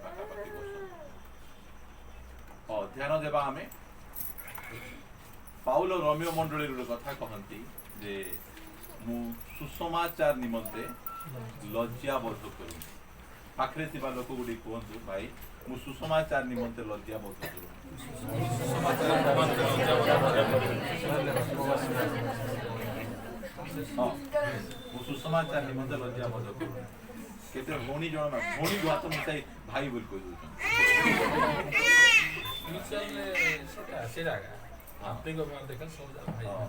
पाखापाखि वर्ष ध्यान देवा आमे पाउल रोमियो मंडली कथा कहती जे मु सुसमाचार निमंते लज्जा बोध करू पाखरे थिबा लोक गुडी कहंतु भाई मु सुसमाचार निमंते लज्जा बोध करू मु सुसमाचार निमंते लज्जा बोध करू केते भौणी जण भौणी हाथ मिसाई भाई बोल कहि दउ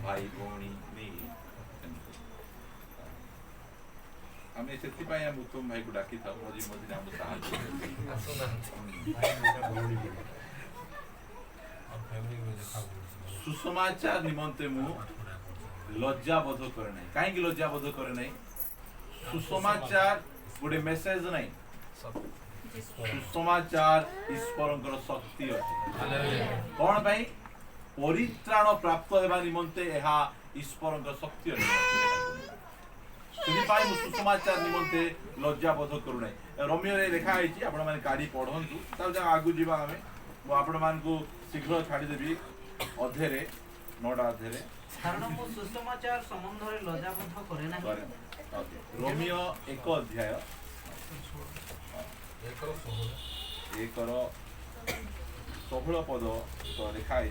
भाई भौणी नहीं आमे सेति पाए हम उत्तम भाई को डाकी था मजी मजी हम साहाय्य सुसमाचार निमंते मु लज्जा बोध करे नहीं काहे कि लज्जा बोध करे नहीं सुसमाचार गोटे मेसेज नहीं सुसमाचार ईश्वरंकर शक्ति अछि कोन भाई परित्राण प्राप्त हेबा निमंते एहा ईश्वरंकर शक्ति अछि सेहि मु सुसमाचार निमंते लज्जा बोध करू नै रोमियो रे लिखा आइछि आपण माने गाडी पढंतु तब जा आगु जीवा हमें मु आपण मान को शीघ्र छाडी देबी अधेरे नोडा अधेरे कारण मु सुसमाचार संबंध रे लज्जा बोध करे नै रोमियो 1 अध्याय 16 पद तो लिखा है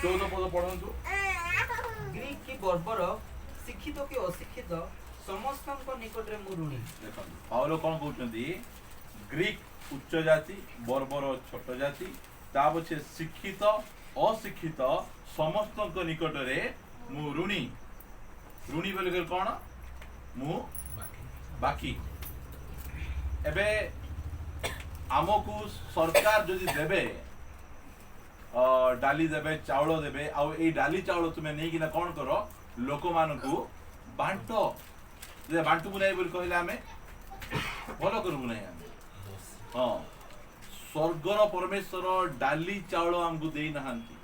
14 पद पढ़ंतु ग्रीक की बर्बर शिक्षित कि अशिक्षित समस्त निकट रे मुरुणी देखो पाउल कोन कहउचंदी ग्रीक उच्च जाति बर्बर छोट जाति ता पछे शिक्षित अशिक्षित समस्त निकट रे मुरुणी ऋणी बोले कोन मु बाकी एबे आमको सरकार जदि देबे डाली देबे चावल देबे आ ए डाली चावल तुमे नै किना कोन करो लोक मानकू बांटो जे बांटू बुनाई बोल कहले हमें भलो करबु नै हम हां स्वर्गर परमेश्वर डाली चावल हमकू देई नहांती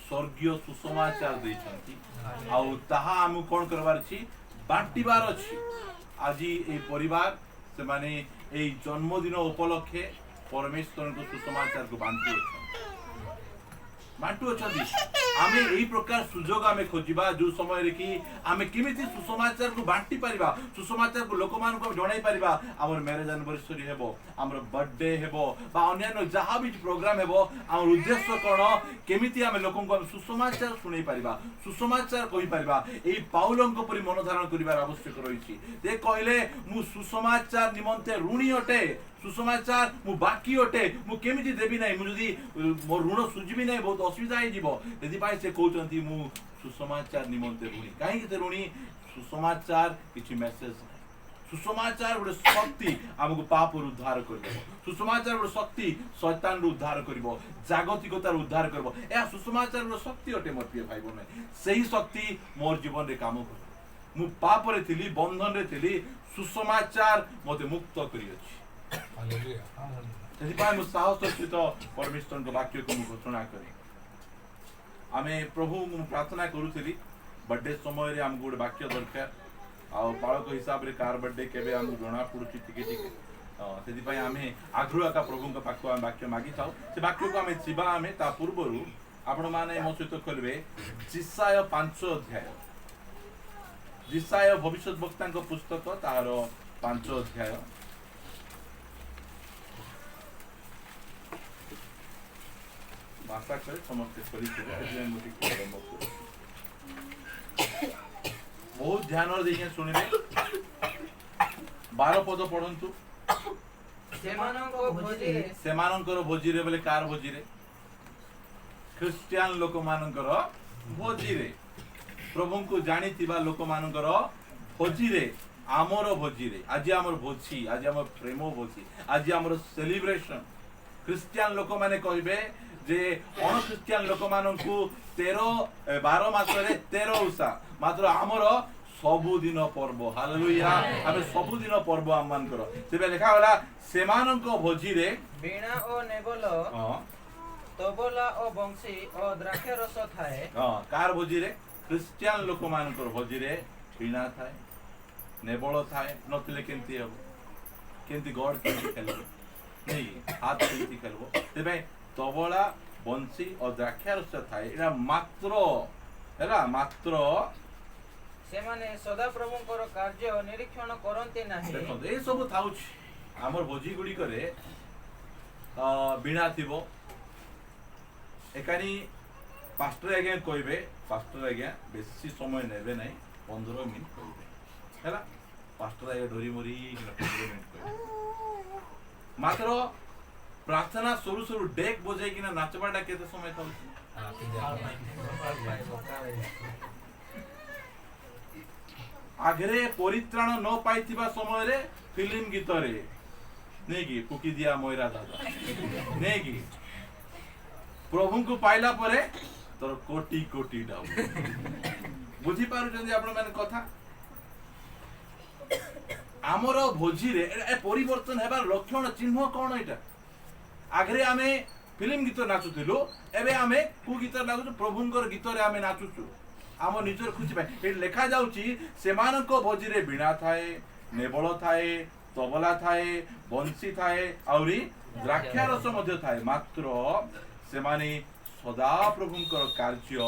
स्वर्गीय सुसमाचार देई छंती आ ताहा हम कोन करबार छी बांटीबार अछि आजी ए परिवार से माने ए जन्मदिन उपलक्षे परमेश्वर को सुसमाचार को बांटू अछंदी आमे एही प्रकार सुजोग आमे खोजिबा जो समय रे कि आमे किमिति सुसमाचार को बांटी परिबा सुसमाचार को लोक मान को जणाई परिबा हमर मैरिज एनिवर्सरी हेबो हमर बर्थडे हेबो बा अन्य जहां भी प्रोग्राम हेबो हमर उद्देश्य कोन केमिति आमे लोकन को सुसमाचार सुनै परिबा सुसमाचार कहि परिबा एही पाउलन को परि मन धारण करिबार आवश्यक रहिछि जे कहले मु सुसमाचार निमंते ऋणी अटे सुसमाचार मु बाकी अटे मु केमिति देबी नै मु जदी मोर ऋण सुझिबी नै बहुत असुविधा हे जीवो यदि पाए से कहउचंती मु सुसमाचार निमंते ऋणी काहे कि ऋणी सुसमाचार किछि मेसेज सुसमाचार गोटे शक्ति हमको पाप उद्धार करबो सुसमाचार गोटे शक्ति शैतान रो उद्धार करबो जागतिकता रो उद्धार करबो ए सुसमाचार गोटे शक्ति अटे मोर प्रिय भाई बहन सही शक्ति मोर जीवन रे काम कर मु पाप रे थिली बंधन रे थिली सुसमाचार मते मुक्त करी अछि हालेलुया मु साहस सहित परमेश्वर को वाक्य को मु घोषणा करी आमे प्रभु मु प्रार्थना करूथली बर्थडे समय रे हम गोटे वाक्य दरकार आ पालक हिसाब रे कार बर्थडे केबे हम जणा पडुची टिके टिके सेति पय आमे आग्रह का प्रभु का पाखो हम वाक्य मागी थाउ से वाक्य को आमे जीवा आमे ता पूर्वरु आपण माने मो सहित करबे जिसाय 5 अध्याय जिसाय भविष्यत वक्ता को पुस्तक तार 5 अध्याय आशा करे समस्त बहुत ध्यान देखे शुणिले 12 पद पढ़ंतु सेमानंकर भोजी रे बोले कार भोजी रे ख्रिस्टियन लोक मानकर भोजी रे प्रभु को जानी थिबा लोक मानकर भोजी रे आमर भोजी रे आज आमर भोजी आज आमर प्रेम भोजी आज आमर सेलिब्रेशन ख्रिस्टियन लोक माने कहबे जे अन ख्रिस्टियन लोक माननकु 12 मासरे 13 उषा मात्र आमर सबुदिन पर्व हालेलुया आमे सबुदिन पर्व आमान करो सेबे लिखा होला सेमानंक भोजी रे वीणा ओ नेबल तबला ओ बंशी ओ द्राक्षा रस थाए कार भोजी रे ख्रिस्टियन लोक मानकर भोजी रे वीणा थाए नेबल थाए नथिले केंती हबो केमती गॉड केमती खेलबो नहीं हाथ केमती खेलबो तेबे तबला बंसी और द्राक्षारस थाए एटा मात्र ସେମାନେ ସଦା ପ୍ରଭୁଙ୍କର କାର୍ଯ୍ୟ ନିରୀକ୍ଷଣ କରନ୍ତି ନାହିଁ। देखो ए सब थाउछ हमर भोजी गुडी करे बिना थिबो एकानी पास्टर आज्ञा कहबे पास्टर आज्ञा बेसी समय नेबे नहीं 15 मिनिट कहबे हैला पास्टर आज्ञा डोरी मोरी 15 मिनिट कहबे मात्र प्रार्थना शुरू शुरू डेक बजे किना नाचबाटा केते समय थाउछ आगरे परित्राण न पाइथिबा समय रे फिल्म गीत रे नहीं की फुकी दिया मोइरा दादा नहीं की प्रभु को पाइला परे तोर कोटी कोटी डाउ बुझी पारु जंदी आपण माने कथा हमर भोजी रे ए परिवर्तन हेबार लक्षण चिन्ह कोन एटा आगरे आमे फिल्म गीत नाचुथिलु एबे आमे कु गीत लागु प्रभुंकर गीत रे आमे नाचुछु आम निजर खुशी पाए ये लेखा जाउची सेमानको भोजी रे बिना थाए नेबळ थाए तबला थाए बंसी थाए आउरी द्राक्षा रस मध्ये थाए मात्र सेमाने सदा प्रभुंकर कार्य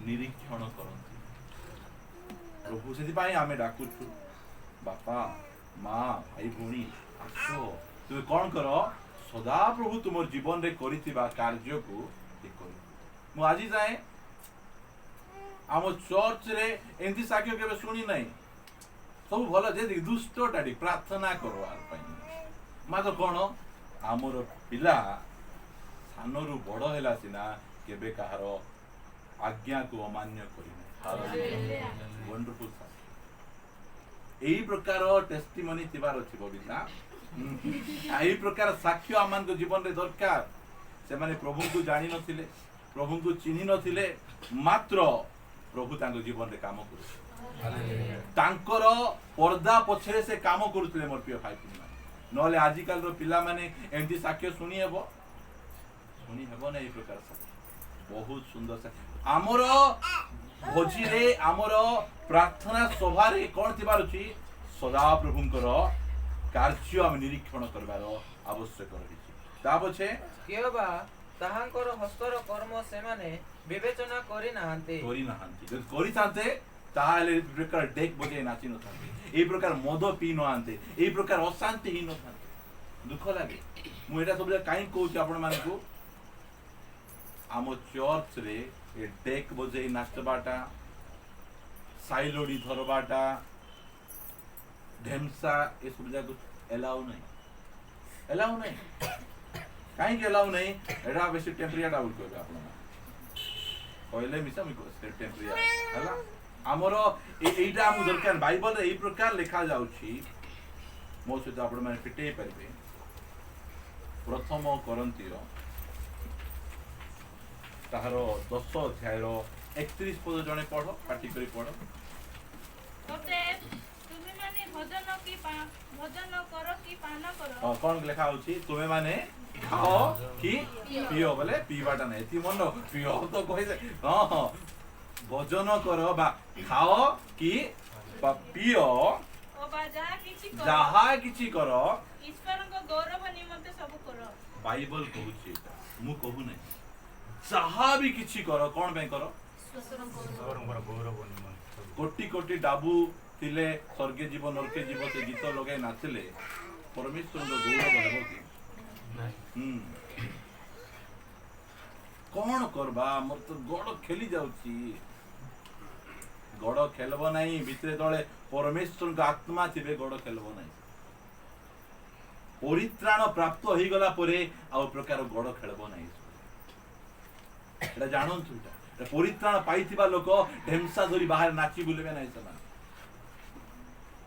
निरीक्षण करंती प्रभु सेति पाए आमे डाकुछु बापा मां भाई भोनी आसो तू कोन करो सदा प्रभु तुमर जीवन रे करिथिबा कार्य को देखो मु आजि जाए आम चर्च रे एंती साक्ष्य केबे सुनी नाही सब भल जे दुष्ट टाडी प्रार्थना करवार पई मातो कोन आमर पिला सानरु बड़ हैला सिना केबे कहारो आज्ञा को अमान्य करि नै वंडरफुल एही प्रकार टेस्टिमनी थिबार अछि बबिता एही प्रकार साक्ष्य आमान को जीवन रे दरकार से माने प्रभु को जानि नथिले प्रभु को चिन्हि नथिले मात्र प्रभु तांको जीवन रे काम करू तांकर पर्दा पछरे से काम करूतले मोर प्रिय भाई नले आजिकल रो पिला माने एंती साक्ष्य सुनी हेबो नै ए प्रकार साक्ष्य बहुत सुंदर साक्ष्य हमर भोजी रे हमर प्रार्थना सभा रे कोन थिबार अछि सदा प्रभुंकर कार्य हम निरीक्षण करबार आवश्यक रहिछि ता पछे केबा ताहांकर हस्तर कर्म सेमाने विवेचना करि नाहंते जद करि थांते ताले प्रकार डेक बजे नाचि न थांते ए प्रकार मद पी न आनते ए प्रकार अशांति ही न थांते दुख लागे मु एटा सब काई कहूची आपण मान को आमो चर्च रे ए डेक बजे नाचबाटा साइलोडी धरबाटा ढेमसा ए सब जाको एलाउ नहीं काई के एलाउ नहीं एटा बेसी टेम्परेरी डाउट करबे आपण कहले मिसा मी टेम्परेरी हला हमरो एटा हम दरकार बाइबल रे ए प्रकार लिखा जाउची मो सहित आपण माने फिटे परबे प्रथम कोरिन्थियो ताहारो 10 अध्याय रो 31 पद जने पढो पाठी करी पढो तते तुमे माने भोजन करो कि पान करो कोन लिखा होची तुमे माने खाओ कि पियो बोले पीवाटा नहीं ती मन पियो तो कहि दे हां भोजन करो बा खाओ कि पियो ओ बा जहा किछि करो ईश्वर को गौरव निमंते सब करो बाइबल कहूची मु कहू नहीं जहा भी किछि करो कोन बे करो गौरव निमंते कोटि कोटि डाबू थिले स्वर्ग जीवन नरके जीवन से गीत लगे नाचले परमेश्वर को गौरव हेबो कि कौन करबा मोर तो गड़ खेली जाउची गड़ खेलबो नहीं भितरे तळे परमेश्वर का आत्मा थिबे गड़ खेलबो नहीं परित्राण प्राप्त होई गला परे आ प्रकार गड़ खेलबो नहीं एटा जानन तुटा परित्राण पाइथिबा लोक ढेमसा धरी बाहर नाची बुलबे नहीं समान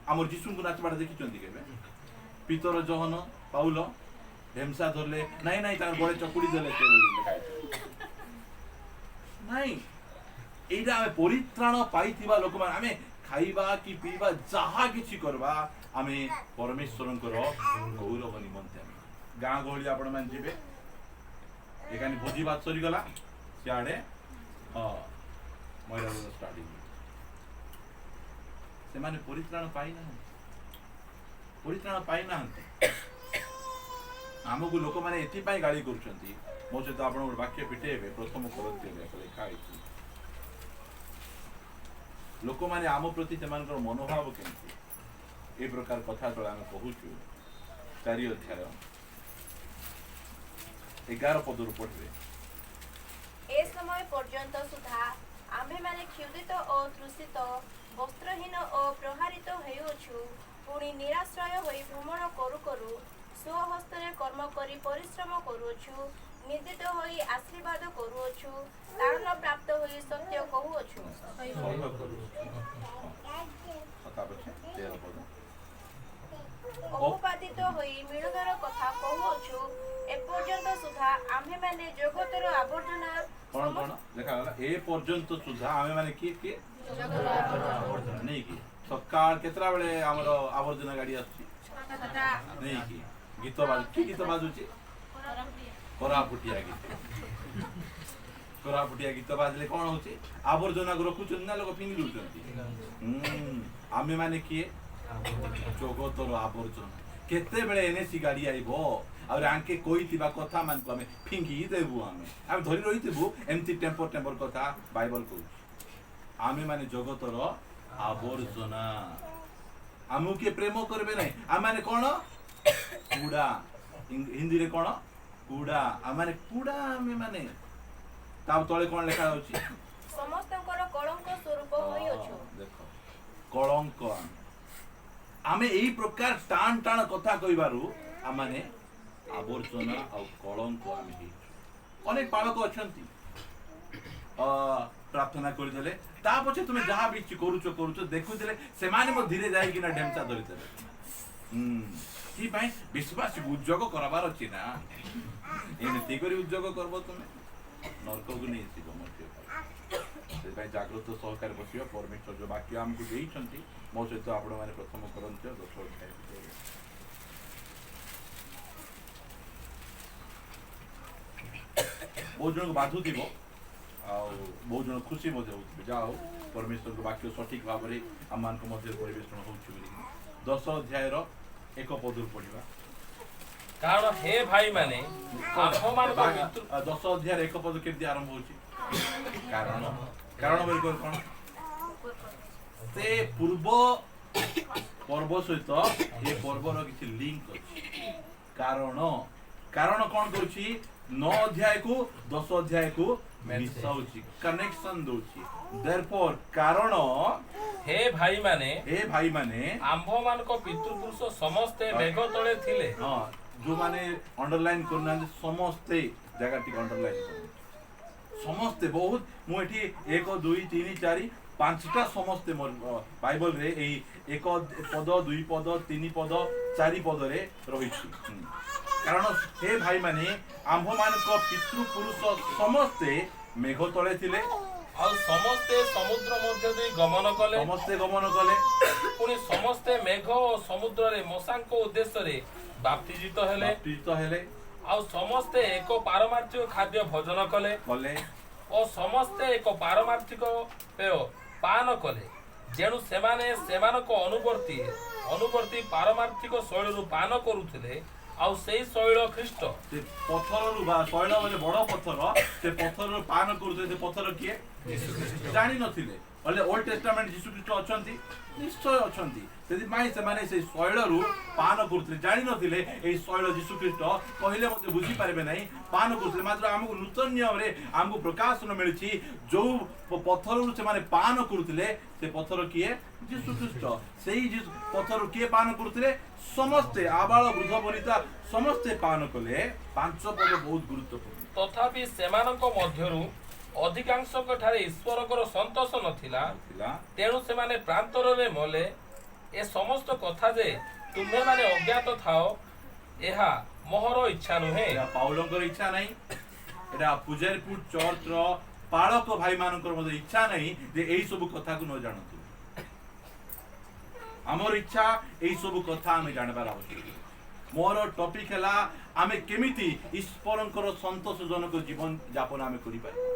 हमर जिसु को नाचबाटा देखि चंदी केबे पितर जहन पाउल ढेमसा धरले नहीं तार गळे चकुड़ी देले के लिखाय नहीं एटा हमें परित्राण पाइथिबा लोक मान हमें खाइबा कि पीबा जहा किछि करबा हमें परमेश्वरंकर गौरव निमंते गाँ गहली आपण मान जिबे एकानी भोजी बात सरी गला सियाडे महिला स्टार्टिंग से माने परित्राण पाई ना परित्राण पाई नाहंती आमको लोक मैंने एथि गाड़ी करुछंती मो सहित आपण वाक्य पिटेबे प्रथम करंती लिखा है लोक मैंने आम प्रति सेमानकर मनोभाव केमती ए प्रकार कथा तले आम कहूचु 4 अध्याय 11 पदरु पढ़े ए समय पर्यंत सुधा आम्भे माने क्षुधित और तृषित वस्त्रहीन और प्रहारित हेउछु पुणी निराश्रय होई भ्रमण करू करू स्वहस्तरे कर्म करी परिश्रम करूछु निंदित होई आशीर्वाद करूछु तारण प्राप्त होई सत्य कहूछु औपादित होई मिलनर कथा कहूछु एपर्यंत सुधा आम्भे माने जगतर आवर्जना कौन कौन देखा ए पर्यंत सुधा आमे माने किए नहीं कि सकाळ केतरा बेले हमर आवर्जना गाड़ी आछि नहीं कि गीत बाजुची कोरापुटिया गीत बाजले कौन होची आवर्जना को रखुचन ना लोग फिंगी दउचंती आमे माने किए जगतर आवर्जना केते बेले एनएसी गाड़ी आइबो और आंके कोई थिबा कथा मान को हमें फिंगी देबु हमें धरी रही थिबु एमती टेम्पर कथा बाइबल को आमे माने जगतर आवर्जना आमु के प्रेम करबे नहीं आ माने कोन कूड़ा हिंदी रे कोन कूड़ा आ माने कूड़ा आमे माने ताब तळे कोन लिखा होची समस्तकर कलंक स्वरूप होई अछु देखो कलंक आमे एई प्रकार टाण टाण कथा कहिबारु आ माने आवर्जना आ कलंक आमे ही अनेक बालक अछंती प्रार्थना करदेले ता पछे तुमे जहा भी करूचो देखुदेले से माने मो धीरे जाई किना ढेमचा धरितेले की भाई विश्वास उद्योग करबार अछि ना एमती करी उद्योग करबो तुमे नरक को नहीं सिगो मध्य से भाई जागृत सहकार बसियो परमेश्वर जो वाक्य हमकु देई छंती मो सहित आपण माने प्रथम करंत 10 अध्याय बहुत जन बाधु दिबो बहुत जन खुशी मजे होते जाओ परमेश्वर को वाक्य सठिक भाव में आम मान मध्य परिवेषण हो 10 अध्याय 1 पद पढ़ा कारण हे भाई माने आम मान 10 अध्याय 1 पद केमती आरंभ होची कारण कारण बोल कोन से पूर्व पर्व सहित ये पर्वर किसी लिंक अछि कारण कौन करूची 9 अध्याय को 10 अध्याय को मिसाउची कनेक्शन दोची देयरफॉर कारण हे भाई माने आंभ मान को पितृपुरुष समस्ते मेघ तळे थिले हां जो माने अंडरलाइन करना समस्ते जगह टी अंडरलाइन कर समस्ते बहुत मु एठी 1 2 3 4 5टा समस्ते बाइबल रे एई 1 पद 2 पद 3 पद 4 पद रे रहिछि कारण हे भाई माने आंभ मान को पितृपुरुष समस्ते मेघ तळे थिले और समस्ते समुद्र मध्य देई गमन कले पुनी समस्ते मेघ और समुद्र रे मसांको उद्देश्य रे बाप्तिजित हेले और समस्ते एक पारमार्थिक खाद्य भोजन कले और समस्ते एक पारमार्थिक पेय पान कले जेनु सेमाने सेमानको अनुवर्ती पारमार्थिक शैली पान करूथिले आउ सेई शैल ख्रीष्ट से पत्थर रु बा शैल माने बड़ पत्थर से पत्थर रु पान करूथे से पत्थर किए जानि नथिले अले ओल्ड टेस्टामेंट यीशु ख्रीष्ट अछंती निश्चय अछंती सेदि माई से माने से शैल रु पान करूथे जानि नथिले एई शैल यीशु ख्रीष्ट कहिले मते बुझी पारबे नै पान करूथे मात्र हमकु नूतन नियम रे हमकु प्रकाशन मिलछि जो पत्थर रु से माने पान करूथिले से पत्थर किए यीशु ख्रीष्ट सेई पत्थर किए पान करूथिले समस्ते आबाल वृद्ध वनिता समस्ते पान कले 5 पद बहुत गुरुत्वपूर्ण तथापि सेमानक मध्यरु अधिकांश ठारे ईश्वरकर संतोष नथिला तेणु से माने प्रांतर रे मले ए समस्त कथा जे तुम्हे माने अज्ञात थाओ एहा मोहर इच्छा नुहे एहा पाउलंकर इच्छा नहीं एटा पुजारीपुर चर्च रो पालक भाई मानकर मते इच्छा नहीं जे एई सब कथा को न जानतु हमर इच्छा एई सब कथा हमें जानबार आवश्यक मोर टॉपिक हला आमे केमिति ईश्वरंकर संतोषजनक जीवन यापन आमे करि पारे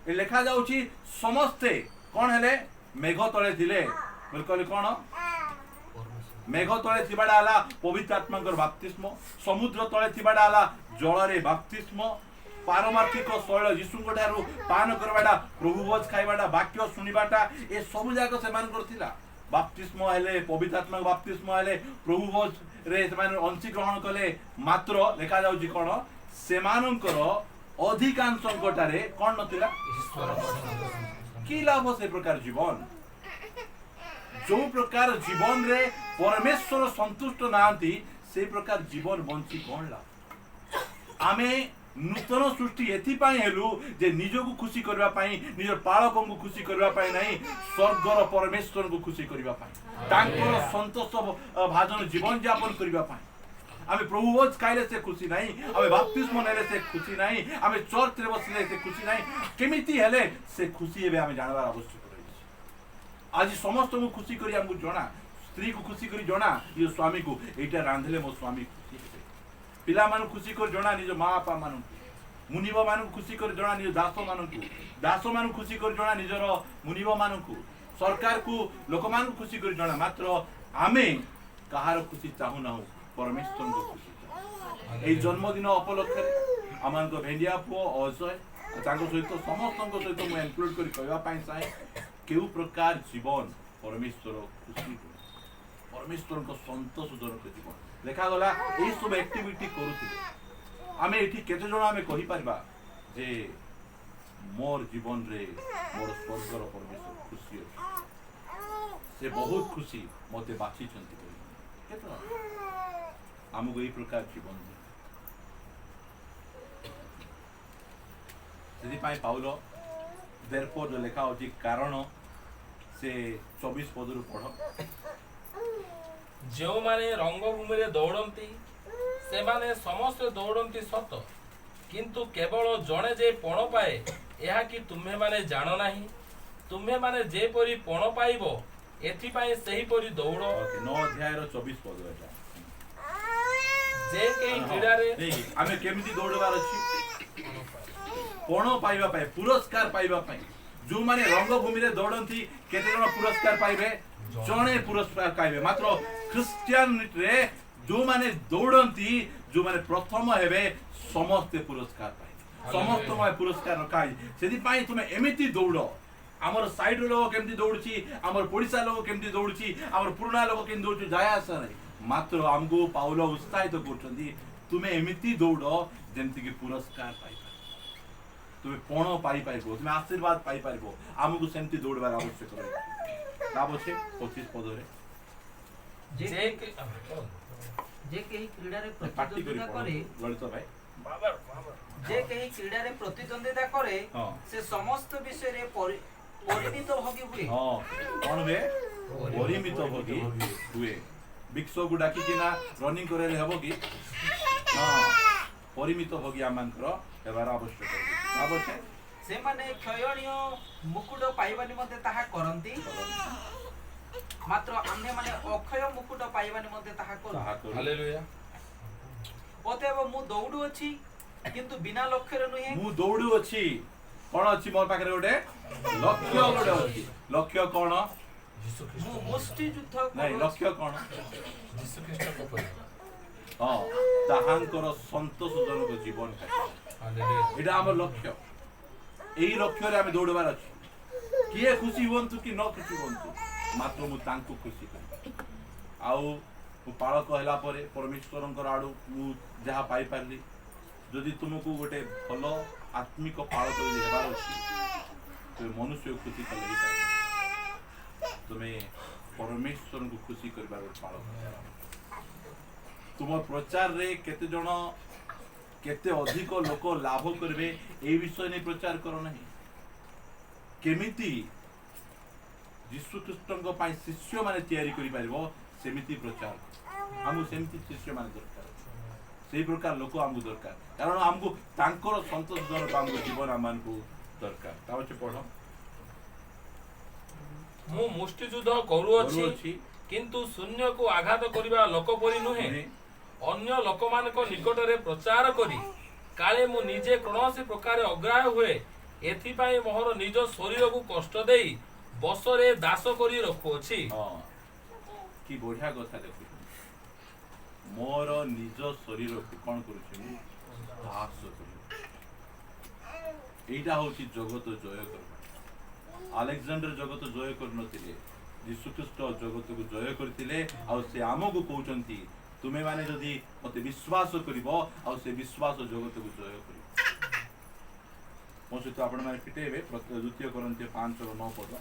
ए लेखा जाउची समस्ते कोन हेले मेघ तळे थिले बोल कहले कोन मेघ तले थिबाडा आला पवित्र आत्मांकर बाप्तिस्म, समुद्र तले थिबाडा आला जलरे बाप्तिस्म, पारमार्थिक शैल यीशुଙ୍କ ଠାରୁ ପାନ କରବାଟା, ପ୍ରଭୁ ଭୋଜ ଖାଇବାଟା, ବାକ୍ୟ ଶୁଣିବାଟା, ଏ ସବୁ ଯାକ ସେମାନଙ୍କର ଥିଲା। ବାପ୍ତିସ୍ମ ହେଲେ, ପବିତ୍ର ଆତ୍ମାଙ୍କ ବାପ୍ତିସ୍ମ ହେଲେ, ପ୍ରଭୁ ଭୋଜରେ ସେମାନେ ଅଂଶୀଗ୍ରହଣ କଲେ, ମାତ୍ର ଲେଖାଯାଉଛି କଣ ସେମାନଙ୍କର ଅଧିକାଂଶଙ୍କଠାରେ କଣ ନଥିଲା? କି ଲାଭ ସେ ପ୍ରକାର ଜୀବନ? ଯୋଉ ପ୍ରକାର ଜୀବନରେ ପରମେଶ୍ୱର ସନ୍ତୁଷ୍ଟ ନାହାନ୍ତି ସେ ପ୍ରକାର ଜୀବନ ବଞ୍ଚି କଣ ଲାଭ? ଆମେ ନୂତନ ସୃଷ୍ଟି ଏଥିପାଇଁ ହେଲୁ ଯେ ନିଜକୁ ଖୁସି କରିବା ପାଇଁ, ନିଜ ପାଳକଙ୍କୁ ଖୁସି କରିବା ପାଇଁ ନାହିଁ, ସ୍ୱର୍ଗର ପରମେଶ୍ୱରଙ୍କୁ ଖୁସି କରିବା ପାଇଁ, ତାଙ୍କର ସନ୍ତୋଷ ଭାଜନ ଜୀବନ ଯାପନ କରିବା ପାଇଁ। ଆମେ ପ୍ରଭୁ ଭୋଜ ଖାଇଲେ ସେ ଖୁସି ନାହିଁ, ଆମେ ବାପ୍ତିସ୍ମ ନେଲେ ସେ ଖୁସି ନାହିଁ, ଆମେ ଚର୍ଚ୍ଚରେ ବସିଲେ ସେ ଖୁସି ନାହିଁ। କେମିତି ହେଲେ ସେ ଖୁସି ହେବେ ଆମେ ଜାଣିବାର ଆବଶ୍ୟକ ରହିଛି। ଆଜି ସମସ୍ତଙ୍କୁ ଖୁସି କରି ଆମକୁ ଜଣା, ସ୍ତ୍ରୀକୁ ଖୁସି କରି ଜଣା ନିଜ ସ୍ୱାମୀକୁ ଏଇଟା ରାନ୍ଧିଲେ ମୋ ସ୍ୱାମୀ ଖୁସି ହେବେ। ପିଲାମାନଙ୍କୁ ଖୁସି କରି ଜଣା ନିଜ ମା ବାପା ମାନଙ୍କୁ, ମୁନିବ ମାନଙ୍କୁ ଖୁସି କରି ଜଣା ନିଜ ଦାସ ମାନଙ୍କୁ, ଦାସ ମାନଙ୍କୁ ଖୁସି କରି ଜଣା ନିଜର ମୁନିବ ମାନଙ୍କୁ, ସରକାରକୁ ଲୋକମାନଙ୍କୁ ଖୁସି କରି ଜଣା। ମାତ୍ର ଆମେ କାହାର ଖୁସି ଚାହୁଁନାହୁଁ, ପରମେଶ୍ୱରଙ୍କ ଖୁସି। ଏଇ ଜନ୍ମଦିନ ଉପଲକ୍ଷରେ ଆମମାନଙ୍କ ଭେଣ୍ଡିଆ ପୁଅ ଅଜୟ ତାଙ୍କ ସହିତ ସମସ୍ତଙ୍କ ସହିତ ମୁଁ ଇନକ୍ଲୁଡ କରି କହିବା ପାଇଁ ଚାହେଁ, କେଉଁ ପ୍ରକାର ଜୀବନ ପରମେଶ୍ୱର ଖୁସି, ପରମେଶ୍ୱରଙ୍କ ସନ୍ତୋଷଜନକ ଜୀବନ। ଲେଖାଗଲା ଏଇ ସବୁ ଆକ୍ଟିଭିଟି କରୁଥିଲେ। ଆମେ ଏଠି କେତେ ଜଣ ଆମେ କହିପାରିବା ଯେ ମୋର ଜୀବନରେ ମୋର ସ୍ୱର୍ଗର ପରମେଶ୍ୱର ଖୁସି ଅଛି, ସେ ବହୁତ ଖୁସି ମତେ ବାଛିଛନ୍ତି ବୋଲି? କେତେ ଜଣ ଆମକୁ ଏଇ ପ୍ରକାର ଜୀବନ ଦିଏ? ସେଥିପାଇଁ ପାଉଲ therefore ଯୋଉ ଲେଖା ଅଛି, କାରଣ ସେ 24 ପଦରୁ ପଢ। ଯେଉଁମାନେ ରଙ୍ଗଭୂମିରେ ଦୌଡ଼ନ୍ତି ସେମାନେ ସମସ୍ତେ ଦୌଡ଼ନ୍ତି ସତ, କିନ୍ତୁ କେବଳ ଜଣେ ଯେ ପଣ ପାଏ ଏହା କି ତୁମେମାନେ ଜାଣ ନାହିଁ? ତୁମେମାନେ ଯେପରି ପଣ ପାଇବ ଏଥିପାଇଁ ସେହିପରି ଦୌଡ଼। 9 ଅଧ୍ୟାୟର 24 ପଦ ଏଟା। ଯେ କେହି କ୍ରୀଡ଼ାରେ ଆମେ କେମିତି ଦୌଡ଼ିବାର ଅଛି? ପଣ ପାଇବା ପାଇଁ, ପୁରସ୍କାର ପାଇବା ପାଇଁ। ଯୋଉମାନେ ରଙ୍ଗଭୂମିରେ ଦୌଡ଼ନ୍ତି କେତେ ଜଣ ପୁରସ୍କାର ପାଇବେ? ଜଣେ ପୁରସ୍କାର ପାଇବେ। ମାତ୍ର ଖ୍ରୀଷ୍ଟିଆନରେ ଯୋଉମାନେ ଦୌଡ଼ନ୍ତି, ଯୋଉମାନେ ପ୍ରଥମ ହେବେ ସମସ୍ତେ ପୁରସ୍କାର ପାଇବେ, ସମସ୍ତଙ୍କ ପାଇଁ ପୁରସ୍କାର ରଖା ହେଇଛି। ସେଥିପାଇଁ ତୁମେ ଏମିତି ଦୌଡ଼। ଆମର ସାଇଡର ଲୋକ କେମିତି ଦୌଡୁଛି, ଆମର ପଡିଶା ଲୋକ କେମିତି ଦୌଡୁଛି, ଆମର ପୁରୁଣା ଲୋକ କେମିତି ଦୌଡୁଛି, ଯାଏ ଆସା ନାହିଁ। ମାତ୍ର ଆମକୁ ପାଉଲ ଉତ୍ସାହିତ କରୁଛନ୍ତି, ତୁମେ ଏମିତି ଦୌଡ଼ ଯେମିତିକି ପୁରସ୍କାର ପାଇପାରିବ, ତୁମେ ପଣ ପାଇପାରିବ, ତୁମେ ଆଶୀର୍ବାଦ ପାଇପାରିବ। ଆମକୁ ସେମିତି ଦୌଡ଼ିବାର ଆବଶ୍ୟକ ରହିଛି। ତା ପଛେ 25 ପଦରେ ଯେ କେହି କ୍ରୀଡ଼ାରେ ପାଟି କରି ପ୍ରତିଦ୍ୱନ୍ଦିତା କରେ, ଲଳିତ ଭାଇ, ଯେ କେହି କ୍ରୀଡ଼ାରେ ପ୍ରତିଦ୍ୱନ୍ଦିତା କରେ ହଁ। ସେ ସମସ୍ତ ବିଷୟରେ ପରିଣିତ ଭୋଗୀ ହୁଏ। ହଁ, କଣ ହୁଏ? ପରିମିତ ଭୋଗୀ ହୁଏ। ବିଶ୍ୱକୁ ଡାକିକିନା ରନିଂ କରେଇଲେ ହେବ କି? ହଁ, ପରିମିତ ଭୋଗୀ ଆମମାନଙ୍କର ହେବାର ଆବଶ୍ୟକ ଅଛି। ସେମାନେ କ୍ଷୟଣୀୟ ମୁକୁଟ ପାଇବା ନିମନ୍ତେ ତାହା କରନ୍ତି, ମାତ୍ର ଆମ୍ଭେମାନେ ଅକ୍ଷୟ ମୁକୁଟ ପାଇବା ନିମନ୍ତେ ତାହା କରୁ। ହାଲେଲୁୟା। ଅତଏବ ମୁଁ ଦୌଡୁଅଛି କିନ୍ତୁ ବିନା ଲକ୍ଷ୍ୟରେ ନୁହେଁ। ମୁଁ ଦୌଡୁଅଛି, କଣ ଅଛି ମୋ ପାଖରେ? ଗୋଟେ ଲକ୍ଷ୍ୟ ଗୋଟେ ଅଛି। ଲକ୍ଷ୍ୟ କଣ? ମୁଁ ମୁଷ୍ଟି ଯୁଦ୍ଧ ନାଇଁ, କରୁଅଛି। ଲକ୍ଷ୍ୟ କଣ? ଯୀଶୁଖ୍ରୀଷ୍ଟଙ୍କ ପରି। ହଁ, ତାହାଙ୍କର ସନ୍ତୋଷଜନକ ଜୀବନ। ହାଲେଲୁୟା। ଏଇଟା ଆମର ଲକ୍ଷ୍ୟ। ଏଇ ଲକ୍ଷ୍ୟରେ ଆମେ ଦୌଡ଼ିବାର ଅଛି। କିଏ ଖୁସି ହୁଅନ୍ତୁ କି ନ ଖୁସି ହୁଅନ୍ତୁ, ମାତ୍ର ମୁଁ ତାଙ୍କୁ ଖୁସି କରିବି। ଆଉ ମୁଁ ପାଳକ ହେଲା ପରେ ପରମେଶ୍ୱରଙ୍କର ଆଡୁ ମୁଁ ଯାହା ପାଇପାରିଲି, ଯଦି ତୁମକୁ ଗୋଟେ ଭଲ ଆତ୍ମିକ ପାଳକ ଯଦି ହେବାର ଅଛି, ତୁମେ ମନୁଷ୍ୟକୁ ଖୁସି କଲେ ହେଇପାରିବ। ତୁମେ ପରମେଶ୍ୱରଙ୍କୁ ଖୁସି କରିବାର ଗୋଟେ ପାଳକ। ତୁମ ପ୍ରଚାରରେ କେତେ ଜଣ, କେତେ ଅଧିକ ଲୋକ ଲାଭ କରିବେ এই বিষয় নিয়ে প্রচার কর ନାହିଁ। କେମିତି ଯୀଶୁଖ୍ରୀଷ୍ଟଙ୍କ ପାଇଁ ଶିଷ୍ୟମାନେ ତିଆରି କରିପାରିବ ସେମିତି ପ୍ରଚାର। ଆମକୁ ସେମିତି ଶିଷ୍ୟମାନେ ଦରକାର, ସେଇ ପ୍ରକାର ଲୋକ ଆମକୁ ଦରକାର। କାରଣ ଆମକୁ ତାଙ୍କର ସନ୍ତୋଷଜନକ ଆମକୁ ଜୀବନ ଆମମାନଙ୍କୁ ଦରକାର। ତା ପଛେ ପଢ। ମୁଁ ମୁଷ୍ଟି ଯୁଦ୍ଧ କରୁଅଛି କିନ୍ତୁ ଶୂନ୍ୟକୁ ଆଘାତ କରିବା ଲୋକ ପରି ନୁହେଁ, ଅନ୍ୟ ଲୋକମାନଙ୍କ ନିକଟରେ ପ୍ରଚାର କରି କାଳେ ମୁଁ ନିଜେ କୌଣସି ପ୍ରକାର ଅଗ୍ରାହ୍ୟ ହୁଏ, ଏଥିପାଇଁ ମୋର ନିଜ ଶରୀରକୁ କଷ୍ଟ ଦେଇ ବସରେ ଦାସ କରି ରଖୁଅଛି। कि बढ़िया कथा देखु मोर निज शरीर को कौन करुछि घास करू एटा होछि जगत जय कर अलेक्जेंडर जगत जय कर नथिले यीशुख्रीष्ट जगत को जय करथिले आ से आमको कहउचंती तुमे माने जदि मते विश्वास करिवो आ से विश्वास जगत को जय करिवो मो सहित आपण माने फिटेबे द्वितीय कोरिन्थिय 5:9 पद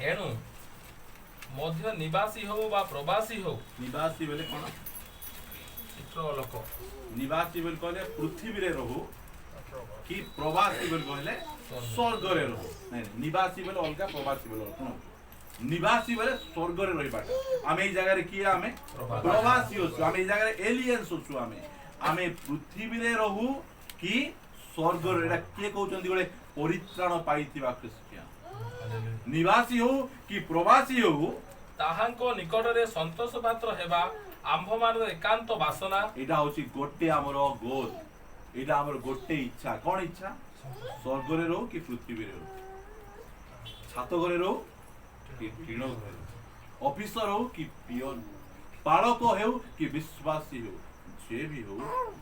एणु मध्य निवासी हो बा प्रवासी हो निवासी बेले कोन चित्र लोक निवासी बेले कहले पृथ्वी रे रहू कि प्रवासी बेले कहले स्वर्ग रे रहू नहीं निवासी बेले अलगा प्रवासी बेले अलगा निवासी बेले स्वर्ग रे रही बाटा आमे ए जगह रे किया आमे प्रवासी होसु आमे ए जगह रे एलियंस होसु आमे पृथ्वी रे रहू कि स्वर्ग रे एटा के कहउचंदी गळे परित्राण पाइथिबा क्रिश्चियन निवासी हो कि प्रवासी हो ताहांको निकटरे संतोष पात्र हेबा आंभमान एकांत वासना एटा होची गोटे हमर गोल एटा हमर गोटे इच्छा कोन इच्छा स्वर्ग रे रहो कि पृथ्वी रे रहो छात घरे रहो कि टीण घरे ऑफिसर हो कि पियन पालक हो कि विश्वासी हो जे भी हो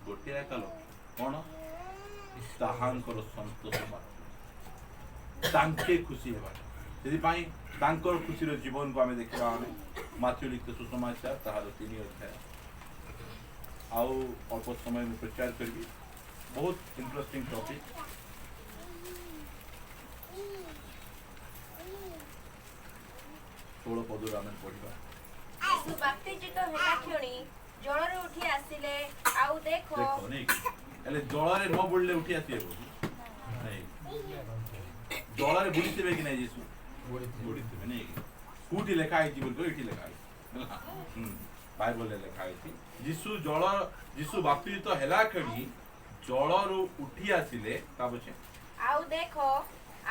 गोटे एका लक्ष्य कोन ताहांकर संतोष पात्र तांके खुशी हेबा यदि पाई तांकर खुशी रो जीवन को हमें देखिबा हमें माथ्यू लिखित सुसमाचार ताहार 3 अध्याय आउ अल्प समय में प्रचार करबी बहुत इंटरेस्टिंग टॉपिक षोल पदर आम पढ़ा यीशु बाप्तिजित हेला क्षणी जलरे उठी आसिले आउ देखो देखो नहीं एले जलरे न बुडले उठी आसी हेबो नहीं जलरे बुडीथिबे कि नहीं यीशु बुडीथिबे नहीं कोठी लेखा है जीवन को एठी लेखा है बाइबल ले लेखा है यीशु बाप्तिजित हेला क्षणी जलरु उठी आसिले ता बचे आउ देखो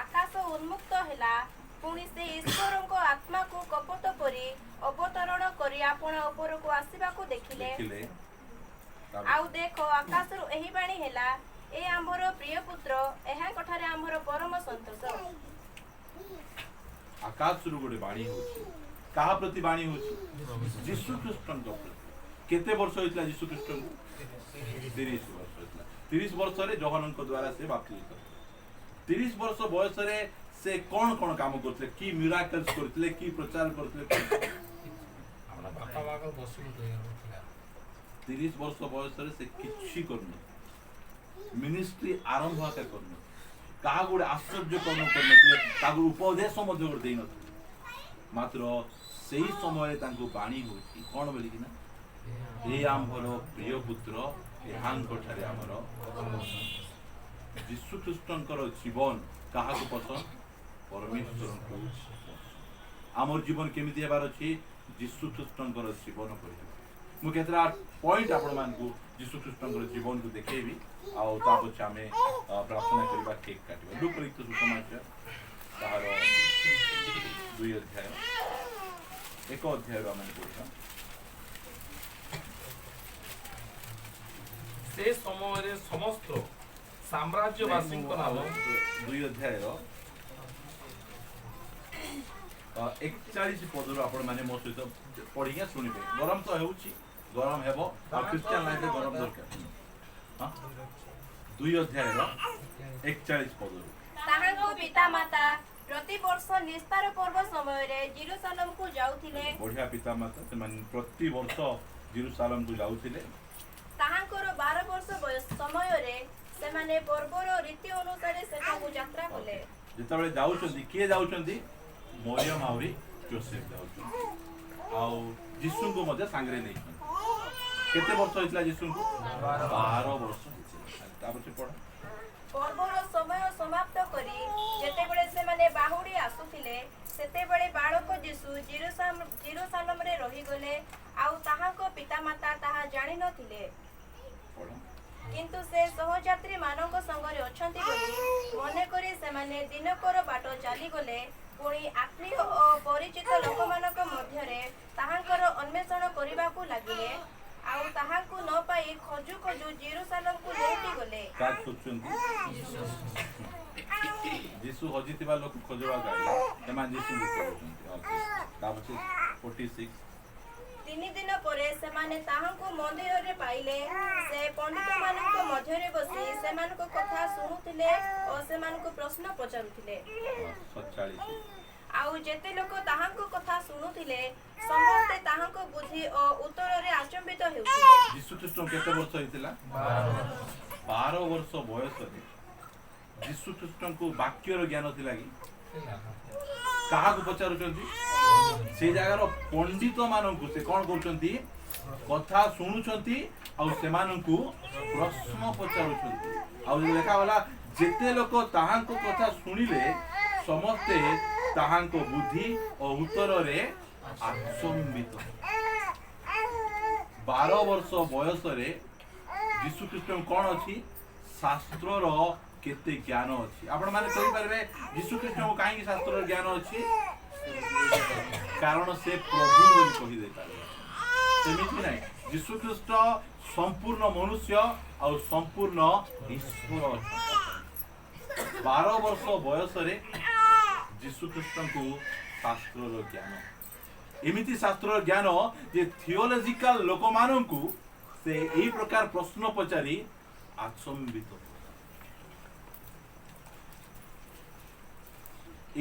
आकाश उन्मुक्त हेला पुणी से ईश्वरଙ୍କ आत्मा को कपट परी अवतरण करी आपण ऊपर को आसीबा को देखिले आउ देखो आकाश रु एही बाणी हेला ए आंभर प्रिय पुत्र एहा कठारे आंभर परम संतोष आकाश रु गोटे बाणी होची काहा प्रति बाणी होची यीशु ख्रीष्टन को प्रति केते वर्ष होइतला यीशु ख्रीष्टन को 30 वर्ष होइतला 30 वर्ष रे जहनन को द्वारा से बाप्तिजित 30 वर्ष बयस रे से कौन कौन काम करते कि मिराकल्स करते कि प्रचार करते हमरा बापा बाग बसु तो 30 वर्ष बयस रे से किछि करन मिनिस्ट्री आरंभ आके करन का गुडे आश्चर्य करन तागु उपदेश मध्य कर देइन मात्र सेही समय तांको बाणी होची कोन बोली कि ना ए आंभर प्रिय पुत्र एहान कोठारे हमर यीशु ख्रीष्टनकर जीवन काहा को पसंद परमेश्वर को आमर जीवन केमिति हेबार अछि यीशु ख्रीष्टनकर जीवन करिबा मु केतरा पॉइंट आपण मान को यीशु ख्रीष्टनकर जीवन को देखेबी आ ता पछा में प्रार्थना करिबा केक काटिबा दुख लिखित सुसमाचार ताहार 2 अध्याय 1 अध्याय हम पढिबा से समय रे समस्त साम्राज्यवासी को नाम 2 अध्याय 41 पदर आपण माने मो सहित पढिया सुनिबे गरम तो हेउची गरम हेबो आ क्रिश्चियन लाइफ गरम दरकार हां 2 अध्याय 41 पदर ताहांको पिता माता प्रति वर्ष निस्तार पर्व समय रे जेरूशलेम को जाउथिले बढ़िया पिता माता से मान प्रति वर्ष जेरूशलेम को जाउथिले ताहांकर 12 वर्ष बयस समय रे से माने पर्वर रीति अनुसार सेठा को यात्रा कले जेतबे जाउछंदी के जाउछंदी मरियम आउरी जोसेफ जाउछंदी आउ यीशु को मध्य सांगरे नै केते वर्ष होइतला यीशु को 12 वर्ष तापछि पढ पर्वर समय समाप्त करी जेतेबेले से माने बाहुडी आसुथिले सेतेबेले बाळक यीशु जेरूशलेम रे रही गले आउ ताहाको पितामाता ताहा जानि नथिले किंतु से सहयात्री मानक संगरे अछंती बोली मने करी से माने दिनकर बाट चली गले पुणी आत्मीय और परिचित लोक मानक मध्य रे ताहांकर अन्वेषण करिबा को लागिले ଆଉ ତାହାକୁ ନ ପାଇ ଖୋଜୁ ଖୋଜୁ ଜେରୁସାଲେମକୁ ଲେଉଟି ଗଲେ। କାହା ଖୋଜୁଛନ୍ତି? ଯୀଶୁ ହଜିଥିବା ଲୋକ ଖୋଜବା ଗାଳି ଏମାନେ ଯୀଶୁଙ୍କୁ ଖୋଜୁଛନ୍ତି। ତାପରେ 46 ତିନି ଦିନ ପରେ ସେମାନେ ତାହାଙ୍କୁ ମନ୍ଦିରରେ ପାଇଲେ। ସେ ପଣ୍ଡିତମାନଙ୍କ ମଧ୍ୟରେ ବସି ସେମାନଙ୍କ କଥା ଶୁଣୁଥିଲେ ଓ ସେମାନଙ୍କୁ ପ୍ରଶ୍ନ ପଚାରୁଥିଲେ। 47 ଆଉ ଯେତେ ଲୋକ ତାହାଙ୍କ କଥା ଶୁଣୁଥିଲେ ସମସ୍ତେ ତାହାଙ୍କ ବୁଦ୍ଧି ଓ ଉତ୍ତରରେ ଆଚମ୍ବିତ ହେଉଥିଲେ। ଯୀଶୁ ଖ୍ରୀଷ୍ଟ କେତେ ବର୍ଷ ହେଇଥିଲା? 12 ବର୍ଷ ବୟସରେ ଯୀଶୁ ଖ୍ରୀଷ୍ଟଙ୍କୁ ବାକ୍ୟର ଜ୍ଞାନ ଥିଲା କି? କାହାକୁ ପଚାରୁଛନ୍ତି? ସେ ଜାଗାର ପଣ୍ଡିତ ମାନଙ୍କୁ ସେ କଣ କରୁଛନ୍ତି? କଥା ଶୁଣୁଛନ୍ତି ଆଉ ସେମାନଙ୍କୁ ପ୍ରଶ୍ନ ପଚାରୁଛନ୍ତି। ଆଉ ଲେଖାଗଲା ଯେତେ ଲୋକ ତାହାଙ୍କ କଥା ଶୁଣିଲେ ସମସ୍ତେ ତାହାଙ୍କ ବୁଦ୍ଧି ଓ ଉତ୍ତରରେ ଆଚମ୍ବିତ। 12 ବର୍ଷ ବୟସରେ ଯୀଶୁ ଖ୍ରୀଷ୍ଟ କଣ ଅଛି? ଶାସ୍ତ୍ରର କେତେ ଜ୍ଞାନ ଅଛି। ଆପଣ ମାନେ କହିପାରିବେ ଯୀଶୁ ଖ୍ରୀଷ୍ଟଙ୍କୁ କାହିଁକି ଶାସ୍ତ୍ରର ଜ୍ଞାନ ଅଛି? କାରଣ ସେ ପ୍ରଭୁ ବୋଲି କହିଦେଇପାରିବେ। ସେମିତି ନାହିଁ, ଯୀଶୁ ଖ୍ରୀଷ୍ଟ ସମ୍ପୂର୍ଣ୍ଣ ମନୁଷ୍ୟ ଆଉ ସମ୍ପୂର୍ଣ୍ଣ ଈଶ୍ୱର ଅଛନ୍ତି। 12 ବର୍ଷ ବୟସରେ ଯୀଶୁ ଖ୍ରୀଷ୍ଟଙ୍କୁ ଶାସ୍ତ୍ରର ଜ୍ଞାନ, ଏମିତି ଶାସ୍ତ୍ରର ଜ୍ଞାନ ଯେ ଥିଓଲୋଜିକାଲ ଲୋକମାନଙ୍କୁ ସେ ଏହି ପ୍ରକାର ପ୍ରଶ୍ନ ପଚାରି ଆଚମ୍ବିତ।